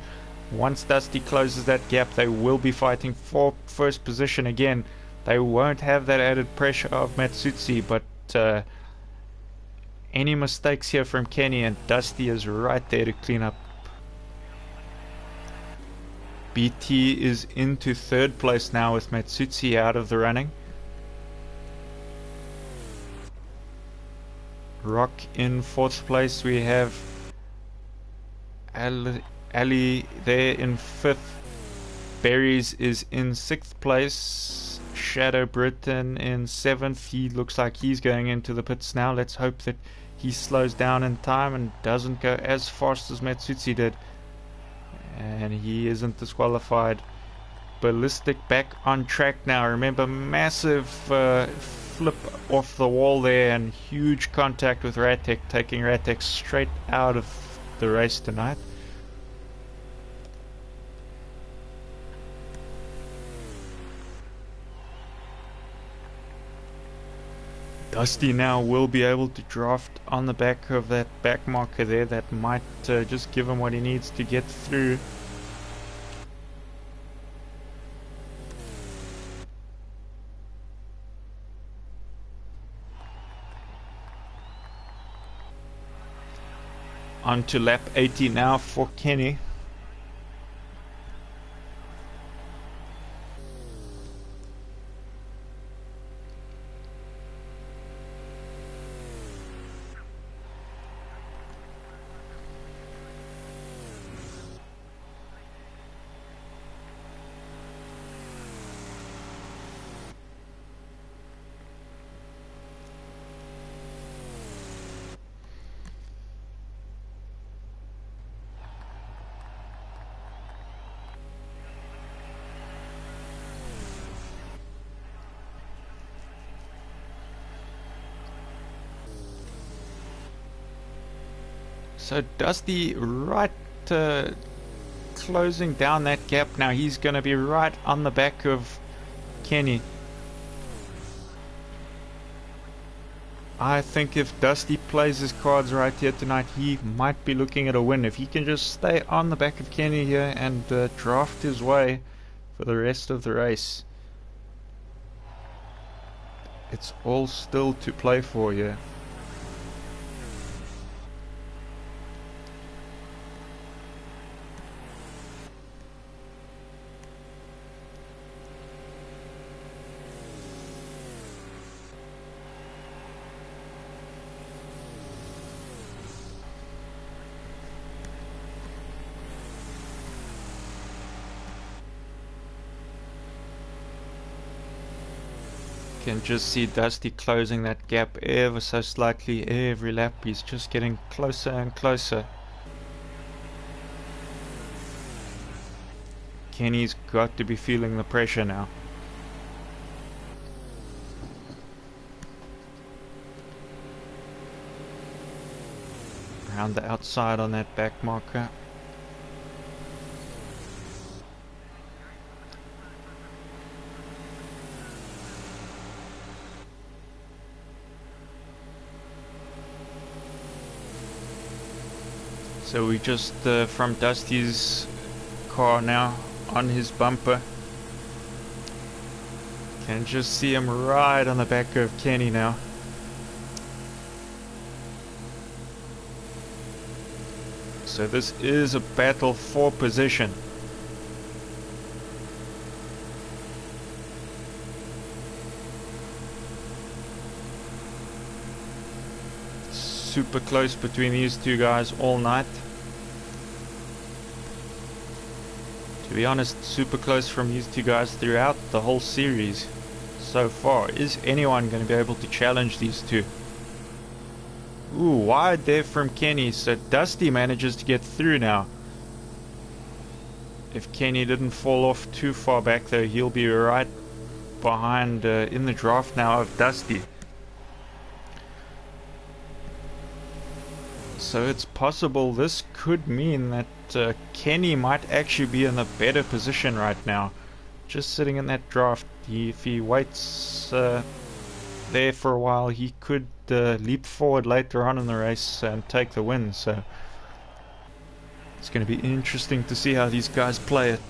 once Dusty closes that gap, they will be fighting for first position again. They won't have that added pressure of Matsutsi, but any mistakes here from Kenny, and Dusty is right there to clean up. BT is into third place now with Matsutsi out of the running. Rock in fourth place. We have Ali there in fifth. Berries is in sixth place. Shadow Britain in seventh. He looks like he's going into the pits now. Let's hope that he slows down in time and doesn't go as fast as Matsutsi did. And he isn't disqualified. Ballistic back on track now. Remember, massive flip off the wall there and huge contact with Ratek, taking Ratek straight out of the race tonight. Dusty now will be able to draft on the back of that back marker there. That might just give him what he needs to get through. On to lap 80 now for Kenny. So Dusty right closing down that gap now. He's going to be right on the back of Kenny. I think if Dusty plays his cards right here tonight, he might be looking at a win. If he can just stay on the back of Kenny here and draft his way for the rest of the race. It's all still to play for here. Can just see Dusty closing that gap ever so slightly every lap. He's just getting closer and closer. Kenny's got to be feeling the pressure now. Around the outside on that back marker. So we just from Dusty's car now on his bumper. Can just see him right on the back of Kenny now. So this is a battle for position. Super close between these two guys all night. To be honest, super close from these two guys throughout the whole series so far. Is anyone going to be able to challenge these two? Ooh, wide there from Kenny. So Dusty manages to get through now. If Kenny didn't fall off too far back though, he'll be right behind in the draft now of Dusty. So it's possible this could mean that Kenny might actually be in a better position right now. Just sitting in that draft. If he waits there for a while, he could leap forward later on in the race and take the win. So it's going to be interesting to see how these guys play it.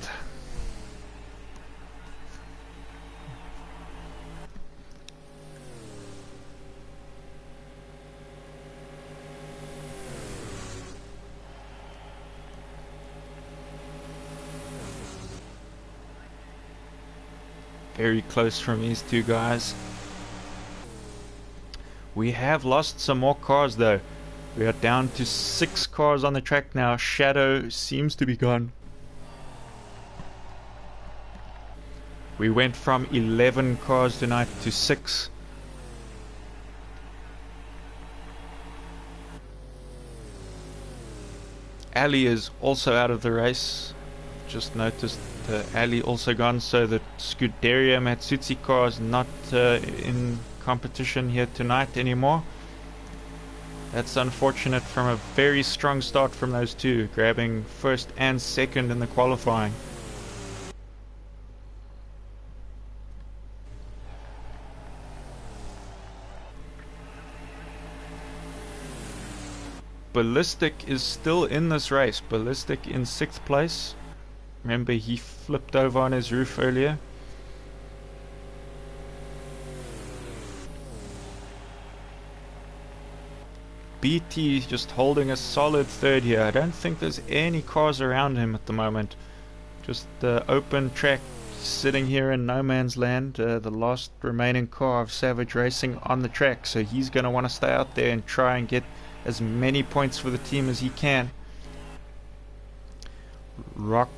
Very close from these two guys. We have lost some more cars though. We are down to 6 cars on the track now. Shadow seems to be gone. We went from 11 cars tonight to 6. Ali is also out of the race. Just noticed Ali also gone, so the Scuderia Matsutsi car is not in competition here tonight anymore. That's unfortunate from a very strong start from those two, grabbing first and second in the qualifying. Ballistic is still in this race. Ballistic in 6th place. Remember, he flipped over on his roof earlier. BT is just holding a solid 3rd here. I don't think there's any cars around him at the moment. Just the open track, sitting here in no man's land. The last remaining car of Savage Racing on the track, so he's going to want to stay out there and try and get as many points for the team as he can. Rock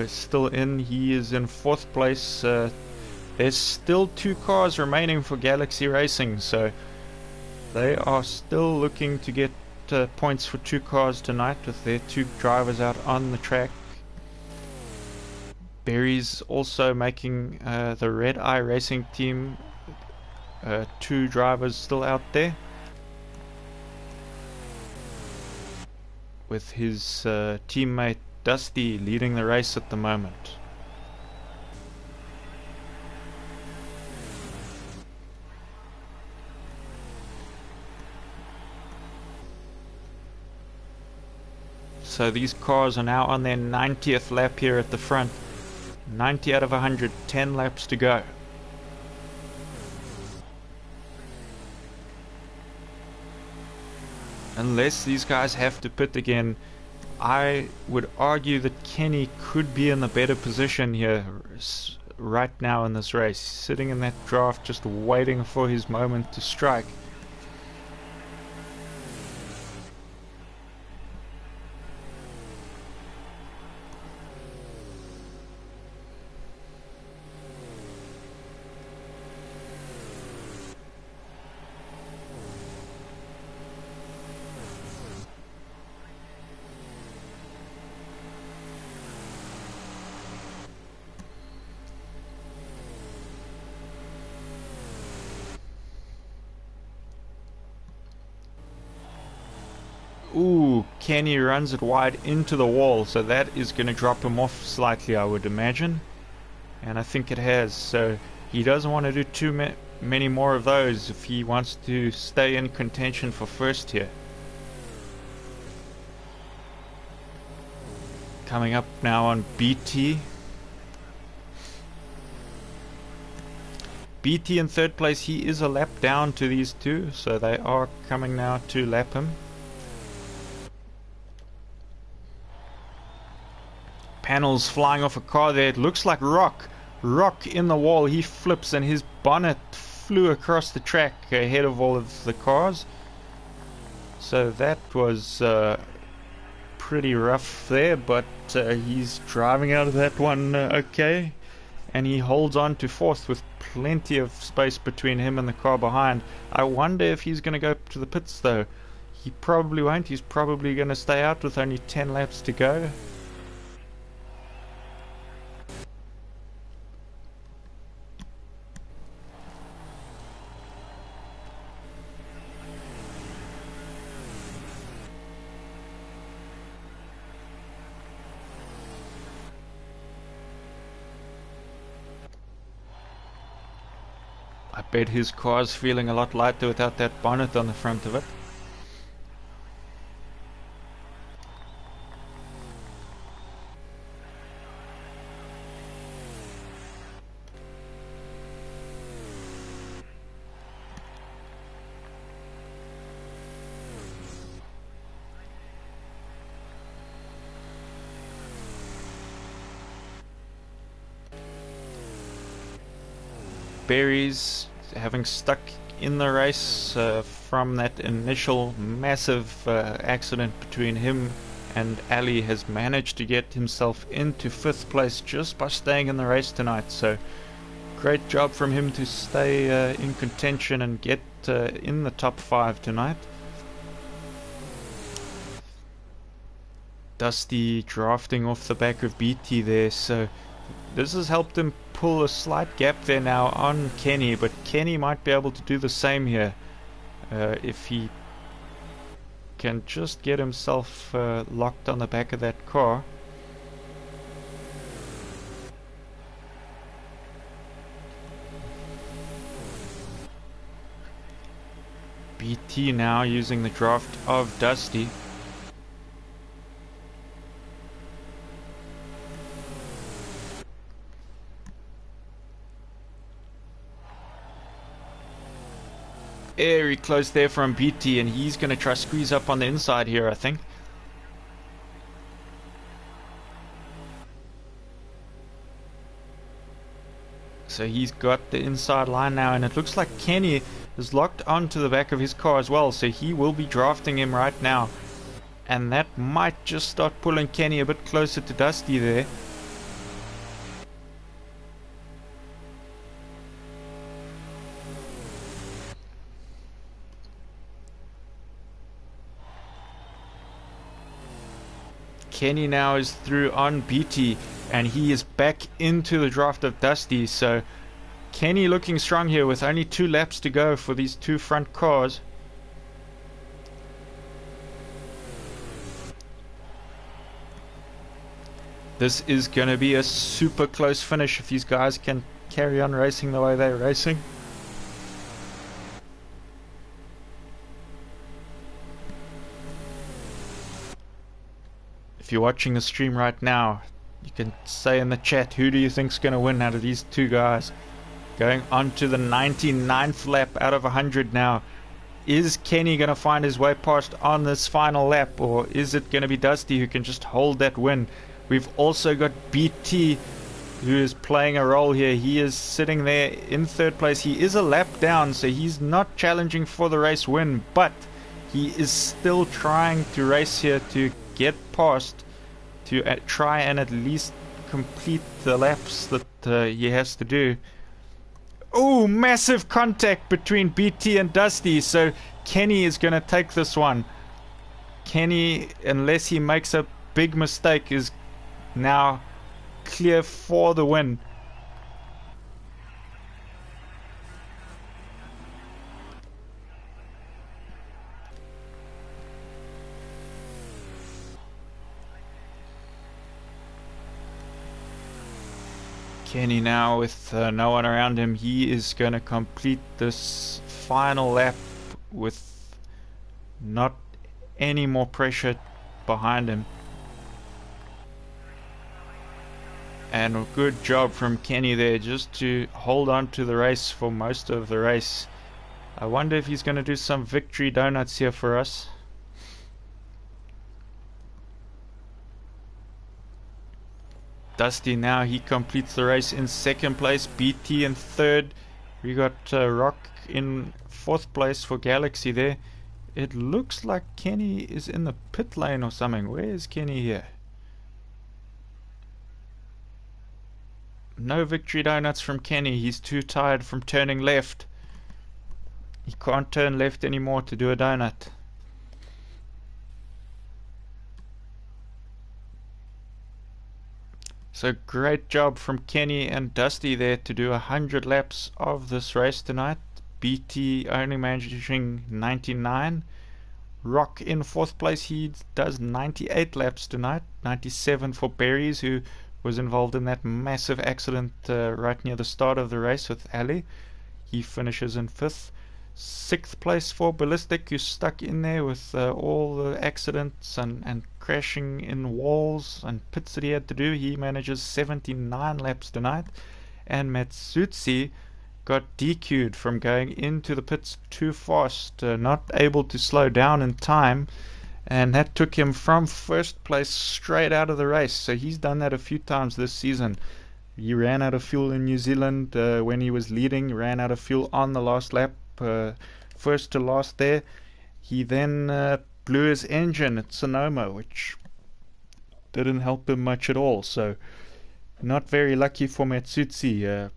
still in. He is in 4th place. There's still 2 cars remaining for Galaxy Racing, so they are still looking to get points for 2 cars tonight with their 2 drivers out on the track. Berry's also making the Red Eye Racing team 2 drivers still out there, with his teammate Dusty leading the race at the moment. So these cars are now on their 90th lap here at the front. 90 out of 100, 10 laps to go. Unless these guys have to pit again, I would argue that Kenny could be in the better position here right now in this race, sitting in that draft just waiting for his moment to strike. Ooh, Kenny runs it wide into the wall, so that is going to drop him off slightly, I would imagine. And I think it has, so he doesn't want to do too many more of those if he wants to stay in contention for first here. Coming up now on BT. BT in 3rd place. He is a lap down to these two, so they are coming now to lap him. Panels flying off a car there. It looks like Rock in the wall. He flips and his bonnet flew across the track ahead of all of the cars. So that was pretty rough there, but he's driving out of that one okay. And he holds on to 4th with plenty of space between him and the car behind. I wonder if he's going to go to the pits though. He probably won't. He's probably going to stay out with only 10 laps to go. I bet his car's feeling a lot lighter without that bonnet on the front of it. Berries having stuck in the race from that initial massive accident between him and Ali, has managed to get himself into 5th place just by staying in the race tonight. So great job from him to stay in contention and get in the top 5 tonight. Dusty drafting off the back of BT there, so this has helped him pull a slight gap there now on Kenny, but Kenny might be able to do the same here if he can just get himself locked on the back of that car. BT now using the draft of Dusty. Very close there from BT, and he's going to try squeeze up on the inside here, I think. So he's got the inside line now, and it looks like Kenny is locked onto the back of his car as well, so he will be drafting him right now. And that might just start pulling Kenny a bit closer to Dusty there. Kenny now is through on BT, and he is back into the draft of Dusty. So Kenny looking strong here with only 2 laps to go for these 2 front cars. This is going to be a super close finish if these guys can carry on racing the way they're racing. If you're watching the stream right now, you can say in the chat, who do you think's going to win out of these 2 guys? Going on to the 99th lap out of 100 now. Is Kenny going to find his way past on this final lap, or is it going to be Dusty who can just hold that win? We've also got BT, who is playing a role here. He is sitting there in 3rd place. He is a lap down, so he's not challenging for the race win, but he is still trying to race here to get past, to try and at least complete the laps that he has to do. Oh, massive contact between BT and Dusty, so Kenny is going to take this one. Kenny, unless he makes a big mistake, is now clear for the win. Kenny now with no one around him, he is going to complete this final lap with not any more pressure behind him. And a good job from Kenny there just to hold on to the race for most of the race. I wonder if he's going to do some victory donuts here for us. Dusty now, he completes the race in 2nd place, BT in 3rd. We got Rock in 4th place for Galaxy there. It looks like Kenny is in the pit lane or something. Where is Kenny here? No victory donuts from Kenny. He's too tired from turning left. He can't turn left anymore to do a donut. So great job from Kenny and Dusty there to do 100 laps of this race tonight. BT only managing 99. Rock in 4th place, he does 98 laps tonight. 97 for Berries, who was involved in that massive accident right near the start of the race with Ali. He finishes in 5th. 6th place for Ballistic, who's stuck in there with all the accidents and crashing in walls and pits that he had to do. He manages 79 laps tonight. And Matsutsi got DQ'd from going into the pits too fast, not able to slow down in time, and that took him from 1st place straight out of the race. So he's done that a few times this season. He ran out of fuel in New Zealand when he was leading, ran out of fuel on the last lap, first to last there. He then blew his engine at Sonoma, which didn't help him much at all. So not very lucky for Matsutsi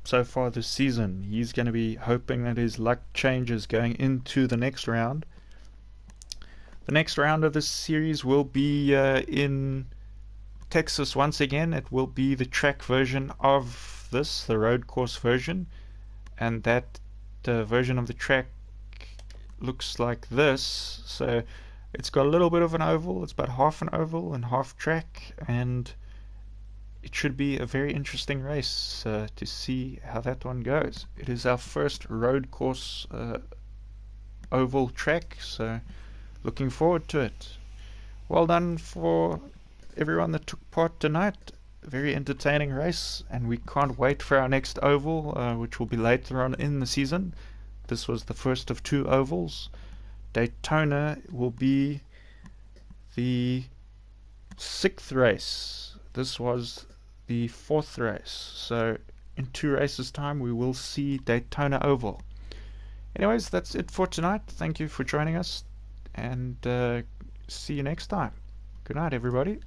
so far this season. He's going to be hoping that his luck changes going into the next round. The next round of this series will be in Texas once again. It will be the track version of this, the road course version, and that version of the track looks like this. So it's got a little bit of an oval. It's about half an oval and half track, and it should be a very interesting race to see how that one goes. It is our first road course oval track, so looking forward to it. Well done for everyone that took part tonight. A very entertaining race, and we can't wait for our next oval, which will be later on in the season. This was the first of 2 ovals. Daytona will be the 6th race. This was the 4th race. So in 2 races time we will see Daytona Oval. Anyways, that's it for tonight. Thank you for joining us, and see you next time. Good night, everybody.